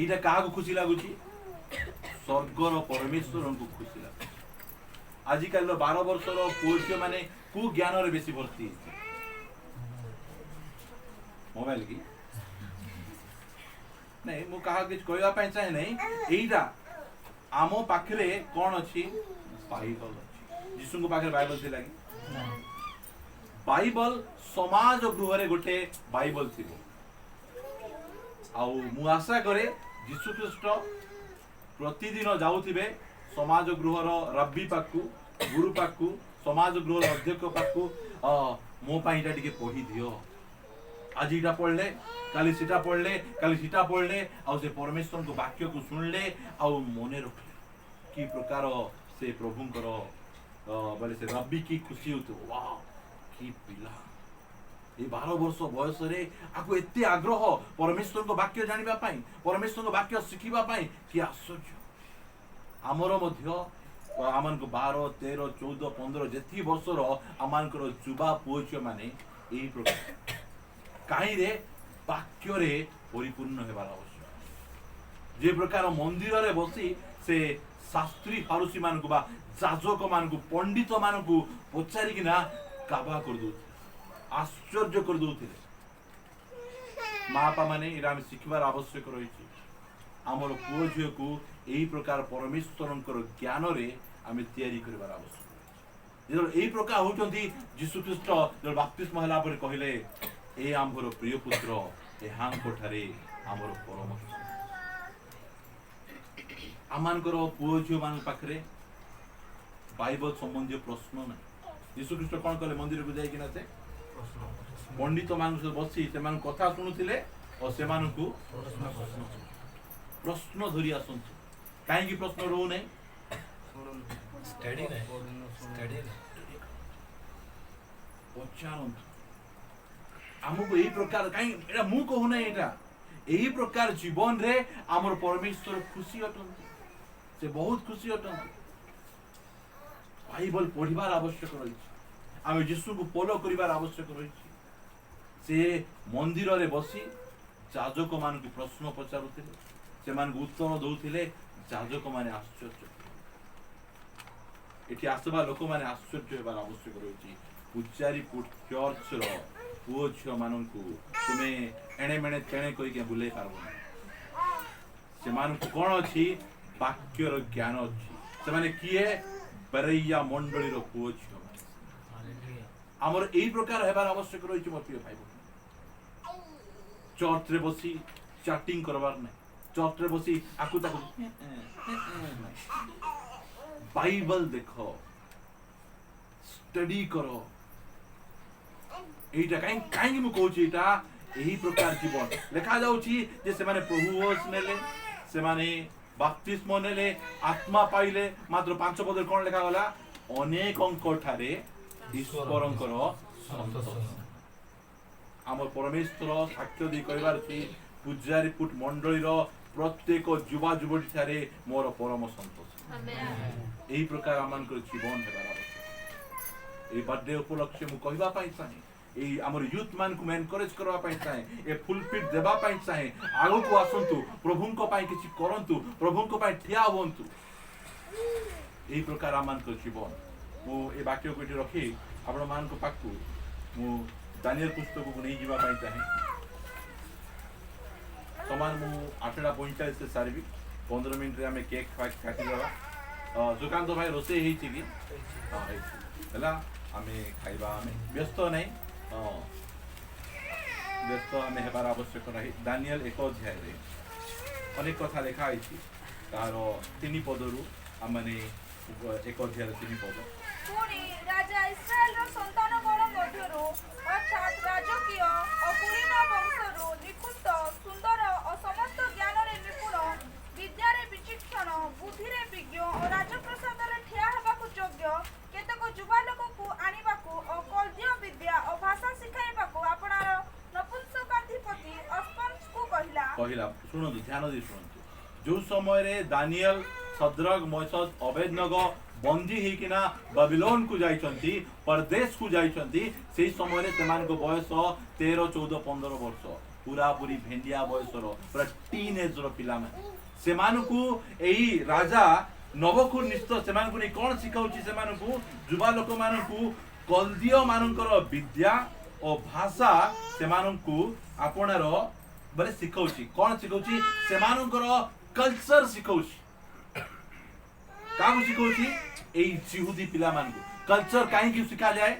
ଏଇଟା କାହାକୁ ଖୁସି ଲାଗୁଛି? ସ୍ୱର୍ଗର ପରମେଶ୍ୱରଙ୍କୁ ଖୁସି ଲାଗୁଛି। ଆଜିକାଲିର 12 ବର୍ଷର ପୁଅ ଝିଅ ମାନେ କୋଉ ଜ୍ଞାନରେ ବେଶୀ ଭର୍ତ୍ତି ହେଇଛି? ମୋବାଇଲ କି? ନାଇଁ, ମୁଁ କାହାକୁ କିଛି କହିବା ପାଇଁ ଚାହେଁ ନାହିଁ। ଏଇଟା ଆମ ପାଖରେ କଣ ଅଛି? ବାଇବଲ ଅଛି। ଯୀଶୁଙ୍କ ପାଖରେ ବାଇବଲ ଥିଲା କି? ବାଇବଲ ସମାଜ ଗୃହରେ ଗୋଟେ ବାଇବଲ ଥିବ। ଆଉ ମୁଁ ଆଶା କରେ ଯୀଶୁ ଖ୍ରୀଷ୍ଟ ପ୍ରତିଦିନ ଯାଉଥିବେ ସମାଜ ଗୃହର ରବ୍ବି ପାଖକୁ, ଗୁରୁ ପାଖକୁ, ସମାଜ ଗୃହର ଅଧ୍ୟକ୍ଷ ପାଖକୁ, ମୋ ପାଇଁ ଏଇଟା ଟିକେ ପଢି ଦିଅ, ଆଜି ଏଇଟା ପଢିଲେ କାଲି ସେଟା ପଢିଲେ, କାଲି ସେଟା ପଢିଲେ, ଆଉ ସେ ପରମେଶ୍ୱରଙ୍କ ବାକ୍ୟକୁ ଶୁଣିଲେ ଆଉ ମନେ ରଖିଲେ। କି ପ୍ରକାର ସେ ପ୍ରଭୁଙ୍କର ବୋଲେ ସେ ରବ୍ବି କି ଖୁସି ହଉଥିବ। ୱାଓ, କି ପିଲା! এই 12 ବର୍ଷ ବୟସରେ ଆକୁ ଏତେ ଆଗ୍ରହ ପରମେଶ୍ୱରଙ୍କ ବାକ୍ୟ ଜାଣିବା ପାଇଁ, ପରମେଶ୍ୱରଙ୍କ ବାକ୍ୟ ଶିଖିବା ପାଇଁ। କି ଆଶ୍ଚର୍ଯ୍ୟ! ଆମର ମଧ୍ୟ ଆମମାନଙ୍କୁ 12, 13, 14, 15 ଯେତିକି ବର୍ଷର ଆମମାନଙ୍କର ଯୁବା ପୁଅ ଝିଅ ମାନେ ଏହି ପ୍ରକାର କାହିଁରେ ବାକ୍ୟରେ ପରିପୂର୍ଣ୍ଣ ହେବାର ଆବଶ୍ୟକ। ଯେ ପ୍ରକାର ମନ୍ଦିରରେ ବସି ସେ ଶାସ୍ତ୍ରୀ ଫାରୁସୀ ମାନଙ୍କୁ ବା ଯାଜକ ମାନଙ୍କୁ, ପଣ୍ଡିତ ମାନଙ୍କୁ ପଚାରିକିନା କାବା କରିଦଉଥିଲେ, ଆଶ୍ଚର୍ଯ୍ୟ କରିଦଉଥିଲେ। ମା ବାପା ମାନେ ଏଇଟା ଆମେ ଶିଖିବାର ଆବଶ୍ୟକ ରହିଛି। ଆମର ପୁଅ ଝିଅକୁ ଏହି ପ୍ରକାର ପରମେଶ୍ୱରଙ୍କର ଜ୍ଞାନରେ ଆମେ ତିଆରି କରିବାର ଆବଶ୍ୟକ। ଯେତେବେଳେ ଏହି ପ୍ରକାର ହଉଛନ୍ତି ଯୀଶୁ ଖ୍ରୀଷ୍ଟ ଯେତେବେଳେ ବାପ୍ତିସ୍ମ ହେଲା ପରେ କହିଲେ, ଏ ଆମ୍ଭର ପ୍ରିୟ ପୁତ୍ର, ଏହାଙ୍କ ଠାରେ ଆମର ପରମ। ଆମମାନଙ୍କର ପୁଅ ଝିଅ ମାନଙ୍କ ପାଖରେ ବାଇବଲ ସମ୍ବନ୍ଧୀୟ ପ୍ରଶ୍ନ ନାହିଁ। ଯୀଶୁ ଖ୍ରୀଷ୍ଟ କଣ କଲେ? ମନ୍ଦିରକୁ ଯାଇକିନା ସେ ପଣ୍ଡିତ ମାନଙ୍କ ସହ ବସି ସେମାନଙ୍କ କଥା ଶୁଣୁଥିଲେ ଓ ସେମାନଙ୍କୁ ପ୍ରଶ୍ନ ଧରି ଆସନ୍ତୁ। କାହିଁକି ପ୍ରଶ୍ନ ରହୁନାହିଁ? ପଚାରନ୍ତୁ ଆମକୁ ଏହି ପ୍ରକାର। କାହିଁକି ଏଇଟା ମୁଁ କହୁନାହିଁ, ଏଇଟା ଏହି ପ୍ରକାର ଜୀବନରେ ଆମର ପରମେଶ୍ୱର ଖୁସି ଅଟନ୍ତି। ସେ ବହୁତ ଖୁସି ଅଟନ୍ତି। ବାଇବଲ ପଢିବାର ଆବଶ୍ୟକ ରହିଛି। ଆମେ ଯୀଶୁଙ୍କୁ ଫଲୋ କରିବାର ଆବଶ୍ୟକ ରହିଛି। ସେ ମନ୍ଦିରରେ ବସି ଯାଜକ ମାନଙ୍କୁ ପ୍ରଶ୍ନ ପଚାରୁଥିଲେ, ସେମାନଙ୍କୁ ଉତ୍ତର ଦଉଥିଲେ। ଯାଜକ ମାନେ ଆଶ୍ଚର୍ଯ୍ୟ, ଏଠି ଆସିବା ଲୋକମାନେ ଆଶ୍ଚର୍ଯ୍ୟ ହେବାର ଆବଶ୍ୟକ ରହିଛି। ପୂଜାରୀପୁର ଚର୍ଚ୍ଚର ପୁଅ ଝିଅ ମାନଙ୍କୁ ତୁମେ ଏଣେ ମେଣେ ତେଣେ କହିକି ବୁଲେଇ ପାରିବନି। ସେମାନଙ୍କୁ କଣ ଅଛି? ବାକ୍ୟର ଜ୍ଞାନ ଅଛି। ସେମାନେ କିଏ? ବେରैୟା ମଣ୍ଡଳୀର ପୁଅ ଝିଅ। ଆମର ଏହି ପ୍ରକାର ହେବାର ଆବଶ୍ୟକ ରହିଛି। ମୋ ପ୍ରିୟ ଭାଇ ଭଉଣୀ, ଚର୍ଚ୍ଚରେ ବସି ଚାଟିଂ କରବାର ନାହିଁ, ଚର୍ଚ୍ଚରେ ବସି ଆକୁ ତାକୁ ବାଇବଲ ଦେଖ, ଷ୍ଟଡି କର। এইটা কাহিଁକି ମୁଁ କହୁଛି? ଏଇଟା ଏହି ପ୍ରକାର ଜୀବନ ଲେଖା ଯାଉଛି ଯେ ସେମାନେ ପ୍ରଭୁ ହୋସ ନେଲେ, ସେମାନେ ବାପ୍ତିସ୍ମ ନେଲେ, ଆତ୍ମା ପାଇଲେ। ମାତ୍ର 5 ପଦରେ କଣ ଲେଖାଗଲା? ଅନେକଙ୍କ ଠାରେ ଈଶ୍ୱରଙ୍କର ସନ୍ତୋଷ। ଆମର ପରମେଶ୍ୱର ସାକ୍ଷ୍ୟ ଦେଇ କହିବାର ଅଛି ପୂଜାରୀ ପୁଟ ମଣ୍ଡଳୀର ପ୍ରତ୍ୟେକ ଯୁବା ଯୁବତୀ ଠାରେ ମୋର ପରମ ସନ୍ତୋଷ। ଏହି ପ୍ରକାର ଆମମାନଙ୍କର ଜୀବନ ହେବାର ଆବଶ୍ୟକ। এই বার্থডে উপলক্ষে ମୁଁ କହିବା ପାଇଁ ଚାହେଁ, এই ଆମର ୟୁଥ୍ ମାନଙ୍କୁ ମୁଁ ଏନକରେଜ କରିବା ପାଇଁ ଚାହେଁ, ଏ ଫୁଲଫିଲ୍ ଦେବା ପାଇଁ ଚାହେଁ, ଆଗକୁ ଆସନ୍ତୁ, ପ୍ରଭୁଙ୍କ ପାଇଁ କିଛି କରନ୍ତୁ, ପ୍ରଭୁଙ୍କ ପାଇଁ ଠିଆ ହୁଅନ୍ତୁ। ଏହି ପ୍ରକାର ଆମମାନଙ୍କର ଜୀବନ। ମୁଁ ଏ ବାକ୍ୟକୁ ଏଠି ରଖି ଆପଣମାନଙ୍କ ପାଖକୁ ମୁଁ ଦାନିଏଲ ପୁସ୍ତକକୁ ନେଇଯିବା ପାଇଁ ଚାହେଁ। ସମାନ ମୁଁ 8:45 ସାରିବି। 15 ମିନିଟରେ ଆମେ କେକ୍ କାଟିଦେବା। ସୁକାନ୍ତ ଭାଇ ରୋଷେଇ ହେଇଛି କି? ହଁ ହେଇଛି। ହେଲା ଆମେ ଖାଇବା। ଆମେ ବ୍ୟସ୍ତ ନାହିଁ, ବ୍ୟସ୍ତ ଆମେ ହେବାର ଆବଶ୍ୟକ ନାହିଁ। ଦାନିଏଲ 1 ଅଧ୍ୟାୟରେ ଅନେକ କଥା ଲେଖା ହେଇଛି। ତାହାର 3 ପଦରୁ ଆମେ 1 ଅଧ୍ୟାୟରେ 3 ପଦ। ପୁଣି ରାଜା ଇସ୍ରାଏଲର ସନ୍ତାନଗଣ ମଧ୍ୟରୁ ଅର୍ଥାତ୍ ରାଜକୀୟ ଓ କୁଳୀନ ବଂଶରୁ ନିକୁନ୍ତ ସୁନ୍ଦର ଓ ସମସ୍ତ ଜ୍ଞାନରେ ନିପୁଣ, ବିଦ୍ୟାରେ ବିଚକ୍ଷଣ, ବୁଦ୍ଧିରେ ବିଜ୍ଞ ଓ ରାଜପ୍ରସାଦରେ ଠିଆ ହେବାକୁ ଯୋଗ୍ୟ କେତେକ ଯୁବା ଲୋକକୁ ଆଣିବାକୁ ଓ କଲ୍ଦୀୟ ବିଦ୍ୟା ଓ ଭାଷା ଶିଖାଇବାକୁ ଆପଣାର ନପୁଂସକାଧିପତି ଅସ୍ପନ୍ସକୁ କହିଲା। ଶୁଣନ୍ତୁ, ଧ୍ୟାନ ଦେଇ ଶୁଣନ୍ତୁ। ଯୋଉ ସମୟରେ ଦାନିଏଲ, ସଦ୍ରକ୍, ମେଶକ୍, ଅବେଦନଗୋ ବନ୍ଦୀ ହେଇକିନା ବାବିଲୋନକୁ ଯାଇଛନ୍ତି, ପରଦେଶକୁ ଯାଇଛନ୍ତି, ସେଇ ସମୟରେ ସେମାନଙ୍କ ବୟସ 13, 14, 15 ବର୍ଷ। ପୁରାପୁରି ଭେଣ୍ଡିଆ ବୟସର, ପୁରା ଟିନ୍ ଏଜର ପିଲାମାନେ। ସେମାନଙ୍କୁ ଏଇ ରାଜା ନବକୁର ନିଶ୍ଚୟ ସେମାନଙ୍କୁ ନେଇ କ'ଣ ଶିଖାଉଛି? ସେମାନଙ୍କୁ ଯୁବା ଲୋକମାନଙ୍କୁ କଲ୍ଦୀୟ ମାନଙ୍କର ବିଦ୍ୟା ଓ ଭାଷା ସେମାନଙ୍କୁ ଆପଣାର ବୋଲେ ଶିଖାଉଛି। କ'ଣ ଶିଖାଉଛି? ସେମାନଙ୍କର କଲଚର ଶିଖାଉଛି। କାହାକୁ ଶିଖାଉଛି? ଏଇ ଜିହୁଦୀ ପିଲାମାନଙ୍କୁ। କଲଚର କାହିଁକି ଶିଖାଯାଏ?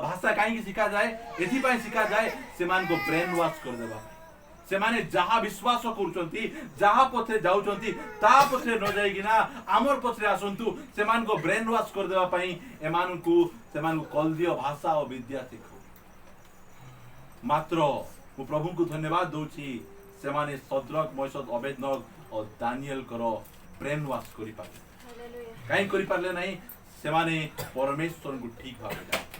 ଭାଷା କାହିଁକି ଶିଖାଯାଏ? ଏଥିପାଇଁ ଶିଖାଯାଏ ସେମାନଙ୍କୁ ବ୍ରେନ୍ ୱାଶ କରିଦେବା। ସେମାନେ ଯାହା ବିଶ୍ୱାସ କରୁଛନ୍ତି, ଯାହା ପଥରେ ଯାଉଛନ୍ତି, ତା ପଥରେ ନ ଯାଇକିନା ଆମର ପଥରେ ଆସନ୍ତୁ, ସେମାନଙ୍କୁ ବ୍ରେନ୍ ୱାଶ କରିଦେବା ପାଇଁ ସେମାନଙ୍କୁ କଲ୍ଦୀୟ ଭାଷା ଓ ବିଦ୍ୟା ଶିଖାଉ। ମାତ୍ର ମୁଁ ପ୍ରଭୁଙ୍କୁ ଧନ୍ୟବାଦ ଦଉଛି, ସେମାନେ ସଦ୍ରକ୍, ମେଶକ୍, ଅବେଦନଗୋ ଓ ଦାନିଏଲଙ୍କର ବ୍ରେନ୍ ୱାଶ କରିପାରିଲେ। କାହିଁ କରିପାରିଲେ ନାହିଁ? ସେମାନେ ପରମେଶ୍ୱରଙ୍କୁ ଠିକ ଭାବରେ ଜାଣନ୍ତି।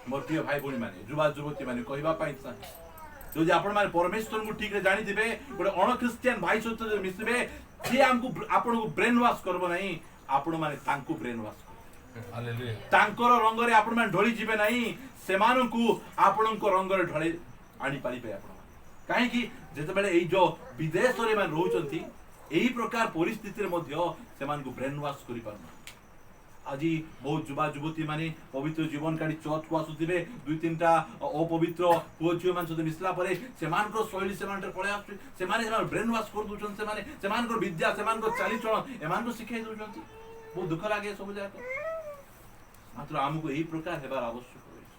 ମୋର ପ୍ରିୟ ଭାଇ ଭଉଣୀ ମାନେ, ଯୁବା ଯୁବତୀ ମାନେ କହିବା ପାଇଁ ଚାହେଁ, ଯଦି ଆପଣମାନେ ପରମେଶ୍ୱରଙ୍କୁ ଠିକରେ ଜାଣିଥିବେ, ଗୋଟେ ଅଣଖ୍ରୀଷ୍ଟିଆନ ଭାଇ ସହିତ ଯଦି ମିଶିବେ, ସିଏ ଆପଣଙ୍କୁ ବ୍ରେନ୍ ୱାଶ କରିବ ନାହିଁ, ଆପଣମାନେ ତାଙ୍କୁ ବ୍ରେନ୍ ୱାଶ କରିବେ। ତାଙ୍କର ରଙ୍ଗରେ ଆପଣମାନେ ଢଳି ଯିବେ ନାହିଁ, ସେମାନଙ୍କୁ ଆପଣଙ୍କ ରଙ୍ଗରେ ଢଳି ଆଣିପାରିବେ ଆପଣମାନେ। କାହିଁକି? ଯେତେବେଳେ ଏଇ ଯୋଉ ବିଦେଶରେ ଏମାନେ ରହୁଛନ୍ତି, ଏହି ପ୍ରକାର ପରିସ୍ଥିତିରେ ମଧ୍ୟ ସେମାନଙ୍କୁ ବ୍ରେନ୍ ୱାଶ କରିପାରୁନାହାନ୍ତି। ଆଜି ବହୁତ ଯୁବା ଯୁବତୀ ମାନେ ପବିତ୍ର ଜୀବନ କାଢି ଚର୍ଚ୍ଚକୁ ଆସୁଥିବେ, 2-3ଟା ଅପବିତ୍ର ପୁଅ ଝିଅ ମାନେ ସହିତ ମିଶିଲା ପରେ ସେମାନଙ୍କର ଶୈଳୀ ସେମାନଙ୍କର ପଳେଇ ଆସୁଛି। ସେମାନେ ବ୍ରେନ୍ ୱାଶ କରିଦଉଛନ୍ତି। ସେମାନଙ୍କର ବିଦ୍ୟା, ସେମାନଙ୍କର ଚାଲିଚଳନ ଏମାନଙ୍କୁ ଶିଖାଇ ଦଉଛନ୍ତି। ବହୁତ ଦୁଃଖ ଲାଗେ ସବୁ ଯାକ। ମାତ୍ର ଆମକୁ ଏହି ପ୍ରକାର ହେବାର ଆବଶ୍ୟକ ରହିଛି।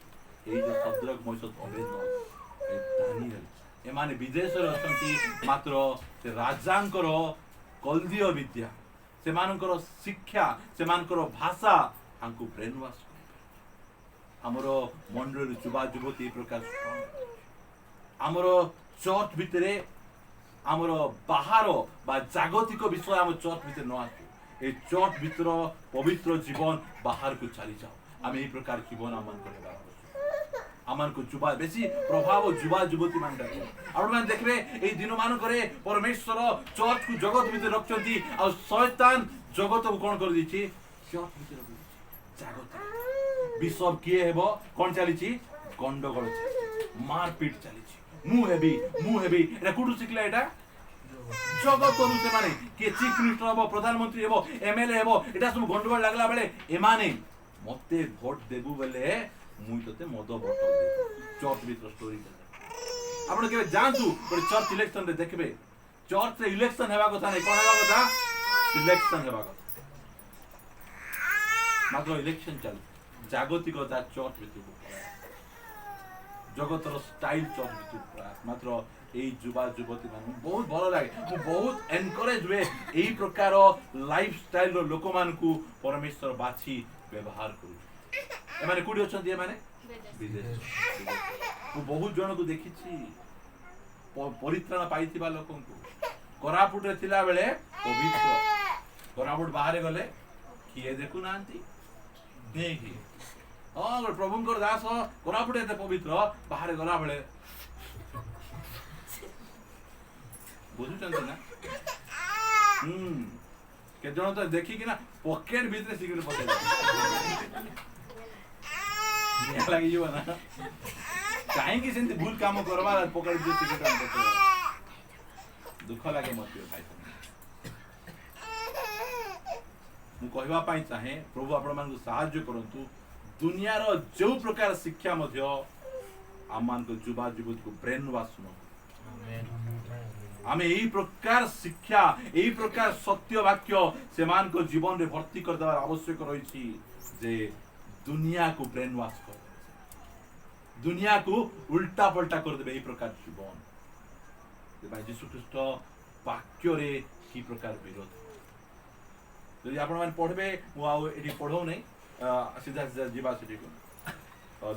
ଏଇ ଯୋଉ ସଦ୍ରକ୍, ମେଶକ୍, ଅବେଦନଗୋ, ଦାନିଏଲ ଏମାନେ ବିଦେଶରେ ଅଛନ୍ତି, ମାତ୍ର ସେ ରାଜାଙ୍କର କଲ୍ଦୀୟ ବିଦ୍ୟା, ସେମାନଙ୍କର ଶିକ୍ଷା, ସେମାନଙ୍କର ଭାଷା ଆମକୁ ବ୍ରେନ୍ ୱାଶ କରିପାରେ। ଆମର ମଣ୍ଡଳୀର ଯୁବା ଯୁବତୀ ଏ ପ୍ରକାର ଆମର ଚର୍ଚ୍ଚ ଭିତରେ ଆମର ବାହାର ବା ଜାଗତିକ ବିଷୟ ଆମ ଚର୍ଚ୍ଚ ଭିତରେ ନ ଆସୁ। এই চর্চ ভিতর পবিত্র জীবন বাহারକୁ ଚାଲିଯାଉ। ଆମେ এই ପ୍ରକାର ଜୀବନ ଆମମାନଙ୍କର ହେବା ଆମମାନଙ୍କୁ ଯୁବା ବେଶୀ ପ୍ରଭାବ ଯୁବା ଯୁବତୀ ମାନଙ୍କର। ଆପଣମାନେ ଦେଖିବେ ଏଇ ଦିନ ମାନଙ୍କରେ ପରମେଶ୍ୱର ଚର୍ଚ୍ଚକୁ ଜଗତ ଭିତରେ ରଖିଛନ୍ତି, ଆଉ ଶୟତାନ ଜଗତକୁ କ'ଣ କରିଦେଇଛି? ଚର୍ଚ୍ଚ ଭିତରେ ରଖିଦେଇଛି। ଜାଗତ ବିଶପ କିଏ ହେବ? କ'ଣ ଚାଲିଛି? ଗଣ୍ଡଗୋଳ ଚାଲିଛି, ମାରପିଟ ଚାଲିଛି। ମୁଁ ହେବି ଏଟା କୋଉଠୁ ଶିଖିଲା? ଏଟା ଜଗତରୁ ସେମାନେ କିଏ ଚିଫ ମିନିଷ୍ଟର ହେବ, ପ୍ରଧାନମନ୍ତ୍ରୀ ହେବ, ଏମଏଲଏ ହେବ, ଏଟା ସବୁ ଗଣ୍ଡଗୋଳ ଲାଗିଲା ବେଳେ ଏମାନେ ମତେ ଭୋଟ ଦେବୁ ବେଲେ ମୁଁ ତତେ ମଦ ବୋତଲ ଦେବି। ଚର୍ଚ୍ଚ ଭିତର ଷ୍ଟୋରି ଆପଣ କେବେ ଯାଆନ୍ତୁ ଗୋଟେ ଚର୍ଚ୍ଚ ଇଲେକ୍ସନ ରେ ଦେଖିବେ, ଚର୍ଚ୍ଚରେ ଇଲେକ୍ସନ ହେବା କଥା ନାହିଁ, କ'ଣ ହେବା କଥା? ସିଲେକ୍ସନ ହେବା କଥା। ମାତ୍ର ଇଲେକ୍ସନ ଚାଲୁ ଜାଗତିକତା ଚର୍ଚ୍ଚ ଭିତରକୁ ପଳାଏ, ଜଗତର ଷ୍ଟାଇଲ ଚର୍ଚ୍ଚ ଭିତରକୁ ପଳାଏ। ମାତ୍ର এই যুবা যুবতী ମାନଙ୍କୁ ବହୁତ ଭଲ ଲାଗେ। ମୁଁ ବହୁତ ଏନକରେଜ ହୁଏ ଏହି ପ୍ରକାର ଲାଇଫ ଷ୍ଟାଇଲର ଲୋକମାନଙ୍କୁ ପରମେଶ୍ୱର ବାଛି ବ୍ୟବହାର କରୁଛନ୍ତି। ଏମାନେ କୋଉଠି ଅଛନ୍ତି? ଏମାନେ ବିଦେଶ। ମୁଁ ବହୁତ ଜଣକୁ ଦେଖିଛି ପରିତ୍ରାଣ ପାଇଥିବା ଲୋକଙ୍କୁ। କୋରାପୁଟରେ ଥିଲା ବେଳେ ପବିତ୍ର, କୋରାପୁଟ ବାହାରେ ଗଲେ କିଏ ଦେଖୁନାହାନ୍ତି, नहीं कि हाँ गोटे प्रभुंकर दास कोरापुट एते पवित्र बाहर गला बेले बुझुचंती ना के जन तो देखी कि ना पॉकेट भीतर सिगरेट पके निया लगी जीव ना काहे कि सेंती भूल काम करवा पॉकेट भीतर सिगरेट पके दुख लागे मत भाई मु कहवा पाई चाहे प्रभु आपण मान को सहाय्य करंतु दुनिया रो जो प्रकार शिक्षा मध्य आमान को युवा युवती को ब्रेन वाश न आमे एही प्रकार शिक्षा एही प्रकार सत्य वाक्य सेमान को जीवन रे भर्ती कर देवार आवश्यक रहिछि जे दुनिया को ब्रेन वाश कर दुनिया को उल्टा पलटा कर देबे एही प्रकार जीवन जे भाई यीशु ख्रीष्ट वाक्य रे की प्रकार विरोध যদি ଆପଣ ମାନେ ପଢବେ ମୁଁ ଆଉ ଏଠି ପଢଉ ନାହିଁ ସିଧା ସିଧା ଯିବା ସେଠିକୁ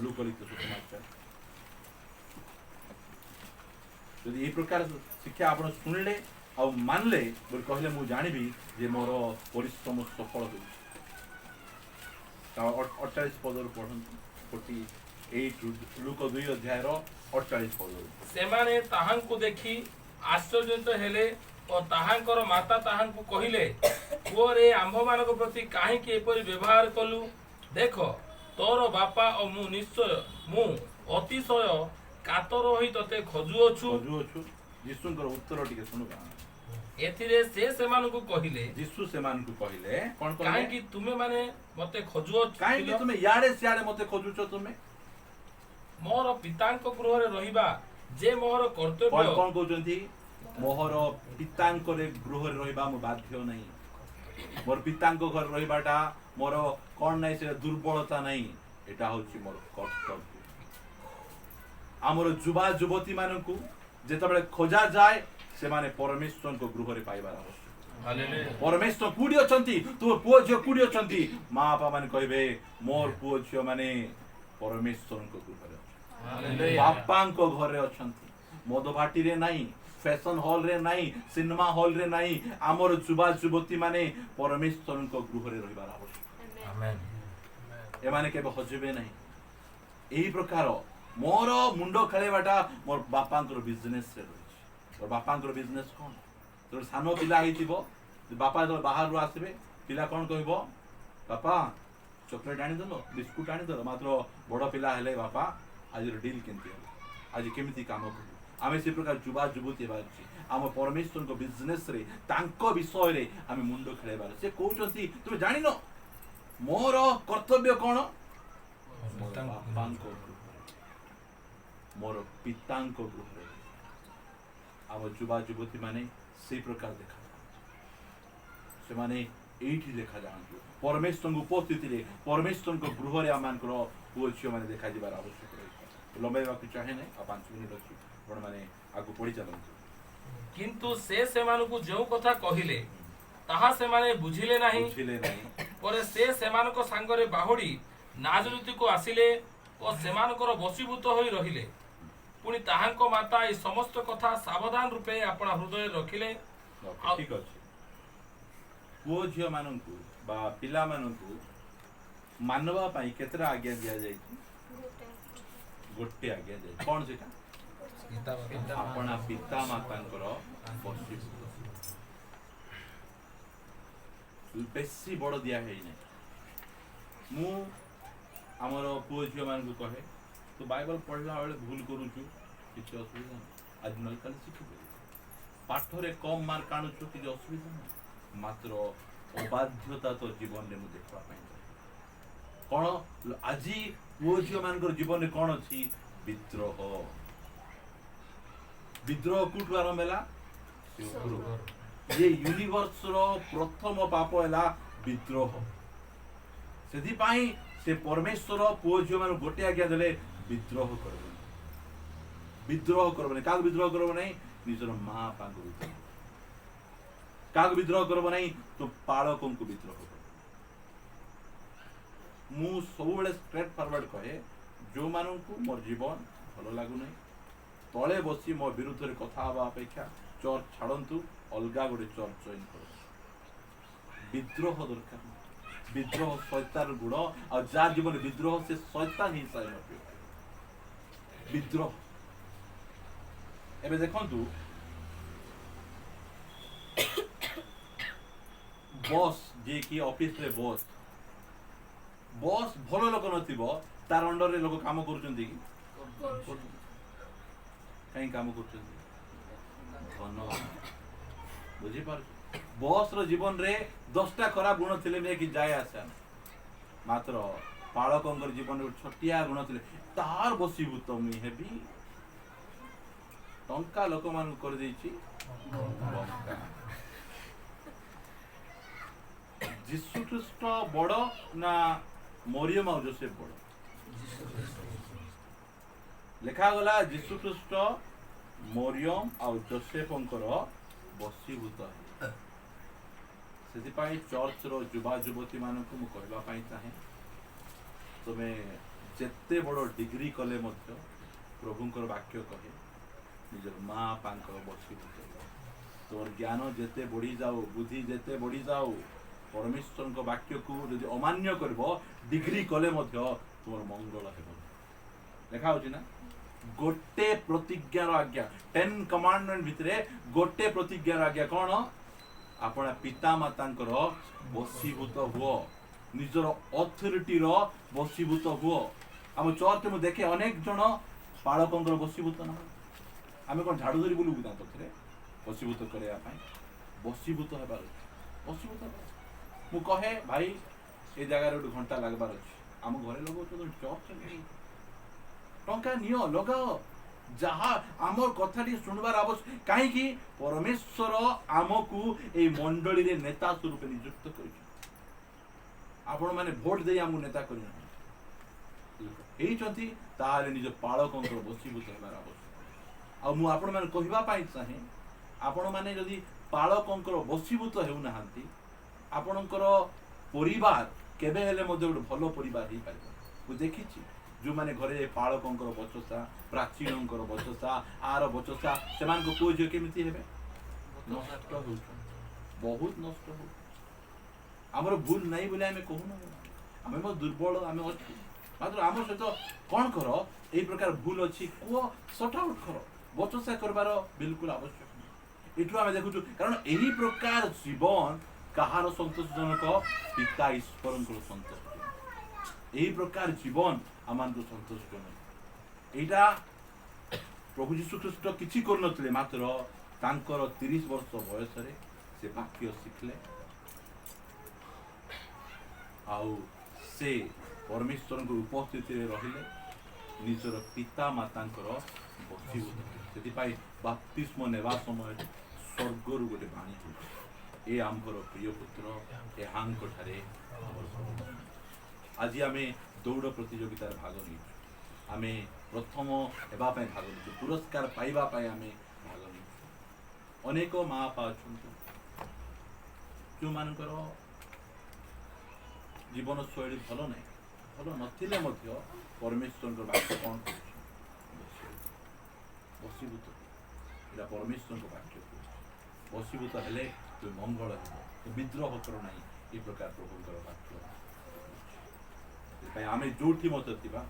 ଲୁକଲିତ ସୁସମାଚାର ଯଦି এই ପ୍ରକାର ଶିକ୍ଷା ଆପଣ ଶୁଣିଲେ ଆଉ ମାନିଲେ ବୋଲି କହିଲେ ମୁଁ ଜାଣିବି ଯେ ମୋର ପରିଶ୍ରମ ସଫଳ ହେଉଛି 48 ପଦରୁ ପଢନ୍ତୁ 48 ଲୁକ 2 ଅଧ୍ୟାୟର 48 ପଦରୁ ସେମାନେ ତାହାଙ୍କୁ ଦେଖି ଆଶ୍ଚର୍ଯ୍ୟିତ ହେଲେ ଓ ତାହାଙ୍କର ମାତା ତାହାଙ୍କୁ କହିଲେ ପୁଅରେ ଆମ୍ଭମାନଙ୍କ ପ୍ରତି କାହିଁକି ଏପରି ବ୍ୟବହାର କଲୁ ଦେଖ ତୋର ବାପା ଓ ମୁଁ ନିଶ୍ଚୟ ମୁଁ ଅତିଶୟ କାତର ହୋଇ ତତେ ଖୋଜୁଅଛୁ ଯୀଶୁଙ୍କର ଉତ୍ତର ଟିକେ ଶୁଣିବା ଏଥିରେ ସେ ସେମାନଙ୍କୁ କହିଲେ ଯୀଶୁ ସେମାନଙ୍କୁ କହିଲେ କଣ କହିଲେ କାହିଁକି ତୁମେ ମାନେ ମତେ ଖୋଜୁଅଛ କାହିଁକି ତୁମେ ଇଆଡେ ସିଆଡେ ମତେ ଖୋଜୁଛ ତୁମେ ମୋର ପିତାଙ୍କ ଗୃହରେ ରହିବା ଯେ ମୋର କର୍ତ୍ତବ୍ୟ କଣ କହୁଛନ୍ତି मोहर पितांक गृह रहिबा मो बाध्य नहीं मोर पितांक घर रहिबाटा मोर कोन नै से दुर्बलता नहीं एटा होची मोर कर्तव्य हमर युवा युवती मानकु जेतबेले खोजा जाय से माने परमेश्वर को गृह रे पाइबार आवश्यक हालेलुया परमेश्वर कुडी अछंती तू पुओ जे कुडी अछंती मां बापा माने कहबे मोर पुओ जे माने परमेश्वर को गृह रे हालेलुया बापांक घर रे अछंती मद भाटी रे नहीं फैशन हॉल रे नहीं सिनेमा हॉल रे नहीं आमर युवा युवती माने परमेश्वर को गृह रे रहिबार आवश्यक आमेन ए माने केबे हजबे नहीं एही प्रकार मोर मुंडो खेलेबाटा मोर बापांकर बिजनेस रे रही और बापांकर बिजनेस कोन तो सानो पिला हितिबो बापा जो बाहर रो आसीबे पिला कोन कहबो बापा चॉकलेट आनी दलो बिस्कुट आनी दलो मात्र बड़ पिला हेले बापा आज डील केंती आज केमिति काम करू आमे से प्रकार युवा युवती बाची आम परमेश्वर को बिजनेस रे तांको विषय रे आमे मुंडो खेलेबार से कहउचंती तुम जानि न मोर कर्तव्य कोन बापांको मोर पितांको गृह रे आम युवा युवती माने से प्रकार देखा से माने एठी देखा जानतु परमेश्वर को उपस्थिति रे परमेश्वर को गृह रे आमानकर पुओ माने देखा दिबार आवश्यक रही लंबाइबा को चाहे नै आ 5 मिनिट अछि पण माने आगु पढि चलंतु किंतु से सेमानकु जो कथा कहिले ताहा सेमाने बुझिले नाही परे से सेमानक संगरे बाहुडी नाजरुति को आसिले ओ सेमानकर बसीभूत होई रहिले पुनी ताहांको माता ए समस्त कथा सावधान रूपे अपना हृदय रखिले ठीक अछि पुओ झियो माननकु बा पिला माननकु मानवा पई केतरा आज्ञा दिया जाय गोटे आज्ञा जाय कोन सेटा अपना पिता मातांकर बेसी बड़ दिया है मु आमर पुओ झियो मान को कहे तो बाइबल पढ़ला बेले भूल करूछु किछ असुविधा आज नल काल शिखबे पाठ रे कम मार्क आनुछु किछ असुविधा नहीं मात्र अबाध्यता तो जीवन रे मु देखबा पाई कोन आजी पुओ झियो मान जीवन रे कोन अछि विद्रोह विद्रोह कुठु आरंभ होला ये यूनिवर्स रो प्रथम पाप होला विद्रोह सेदी पाई से परमेश्वर पुओ झियो मान गोटे आज्ञा देले विद्रोह करबने काग विद्रोह करबो नहीं निजर मां पांग विद्रोह काग विद्रोह करबो नहीं तो पालकों को विद्रोह करबो मु सब बेले स्ट्रेट फॉरवर्ड कहे जो मानन को मोर जीवन भलो लागु नहीं तले बसी मो विरुद्ध रे कथा हवा अपेक्षा चर्च छाड़ंतु अलगा गोटे चर्च जॉइन करो विद्रोह दरकार विद्रोह शैतान गुण और जार जीवन विद्रोह से शैतान ही सही विद्रोह एबे देखंतु बॉस जे की ऑफिस रे बॉस भलो लोक नथिबो तार अंडर रे लोक काम करूचंदी कि कहीं काम करूचंदी धन्यवाद बुझी पार बॉस रो जीवन रे 10टा खराब गुण थिले ने कि जाय आसा मात्र पालकंकर जीवन रे छोटिया गुण थिले तार बसीभूत मुई हेबी टंका लोक मान कर देछि जीसु ख्रीष्ट बड़ ना मरियम और जोसेफ बड़ लिखा गला जीसु ख्रीष्ट मरियम और जोसेफंकर बसीभूत से चर्च रो युवा युवती मानक मु कहबा पई चाहे तुमे जेते बड़ डिग्री कले मध्य प्रभुंकर वाक्य कहे निजर माँ पांकर बसीभूत तोर ज्ञान जेते बढ़ी जाओ बुद्धि जेते बढ़ी जाओ परमेश्वर वाक्य को यदि अमान्य करबो डिग्री कले मध्य तुमर मंगल हेबो देखा होची ना गोटे प्रतिज्ञार आज्ञा 10 कमांडमेंट भितरे गोटे प्रतिज्ञार आज्ञा कोन आपना पिता मातांकर बसीभूत हुओ निजर अथॉरिटी रो बसीभूत हुओ हम चर्च में देखे अनेक जन पालकंकर बसीभूत ना आमे कोन झाड़ू धरी बोलू ता तथरे बसीभूत करे पाई बसीभूत हेबार बसीभूत मु कहे भाई ए जगह रे घंटा लागबार अछि हम घरे लगो तो चर्च में टंका नियो लगाओ जहा आमर कथाटी सुनबार आवश्यक काहे कि परमेश्वर आमकू ए मंडली रे नेता स्वरूप नियुक्त करिछि आपण माने वोट देई हमु नेता करिना एई चंती ताले निज पालकंकर बसीभूत हेबार आवश्यक आ मु आपण माने कहिबा पाई चाहे आपण माने यदि पालकंकर बसीभूत हेउ नाहंती आपणकर परिवार केबे हेले मध्ये गोटे भलो परिवार ही पाइबो मु देखिछि जो माने घरे पालकंकर बचसा प्राचीनंकर बचसा आर बचसा सेमान को कोइ जे केमिति हेबे नष्ट हो बहुत नष्ट हो हमर भूल नहीं बोले हमें कहू ना हमें बहुत दुर्बल हमें अछि मात्र हमर सहित कोन करो एई प्रकार भूल अछि को सॉर्ट आउट करो बचसा करबार बिल्कुल आवश्यक नहीं इठु हमें देखु कारण एही प्रकार जीवन कहार संतोषजनक पिता ईश्वरंकर संतोष यही प्रकार जीवन आमान को संतोषजनक एटा प्रभु यीशु ख्रीष्ट किछि करनथिले मात्र तांकर 30 वर्ष बयस रे से वाक्य शिखले आउ से परमेश्वर उपस्थिति रे रहिले निजर पिता मातांकर बसीभूत सेति पाई बाप्तिस्म नेवा समय स्वर्गरु गोटे बाणी होछि ए आमर प्रिय पुत्र ए हांक ठारे आज आम दौड़ प्रतियोगितार भाग नहीं आम प्रथम हेबा भाग नहीं पुरस्कार पाइबा आम भाग नहीं अनेक माँ बापा अच्छा जो मानकर जीवन शैली भल ना भल नथिले परमेश्वर वाक्य कौन कर बसीभूत एटा परमेश्वर वाक्य बसीभूत हेले तो मंगल हो विद्रोह कर नहीं ये प्रकार प्रभुंकर वाक्य आम जो मत थिबा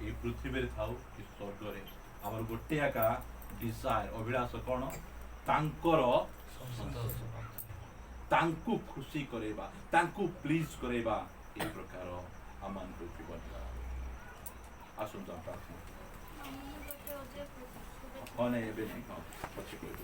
ये पृथ्वी रे थाउ कि स्वर्ग रे हमर गोटे आका डिजायर अभिलाष कौन तांकर तांकु खुशी करेबा तांकु प्लीज करेबा ये प्रकार आमान को जीवन आसंता प्रार्थना हाँ नहीं एबे नहीं हाँ पछे कोई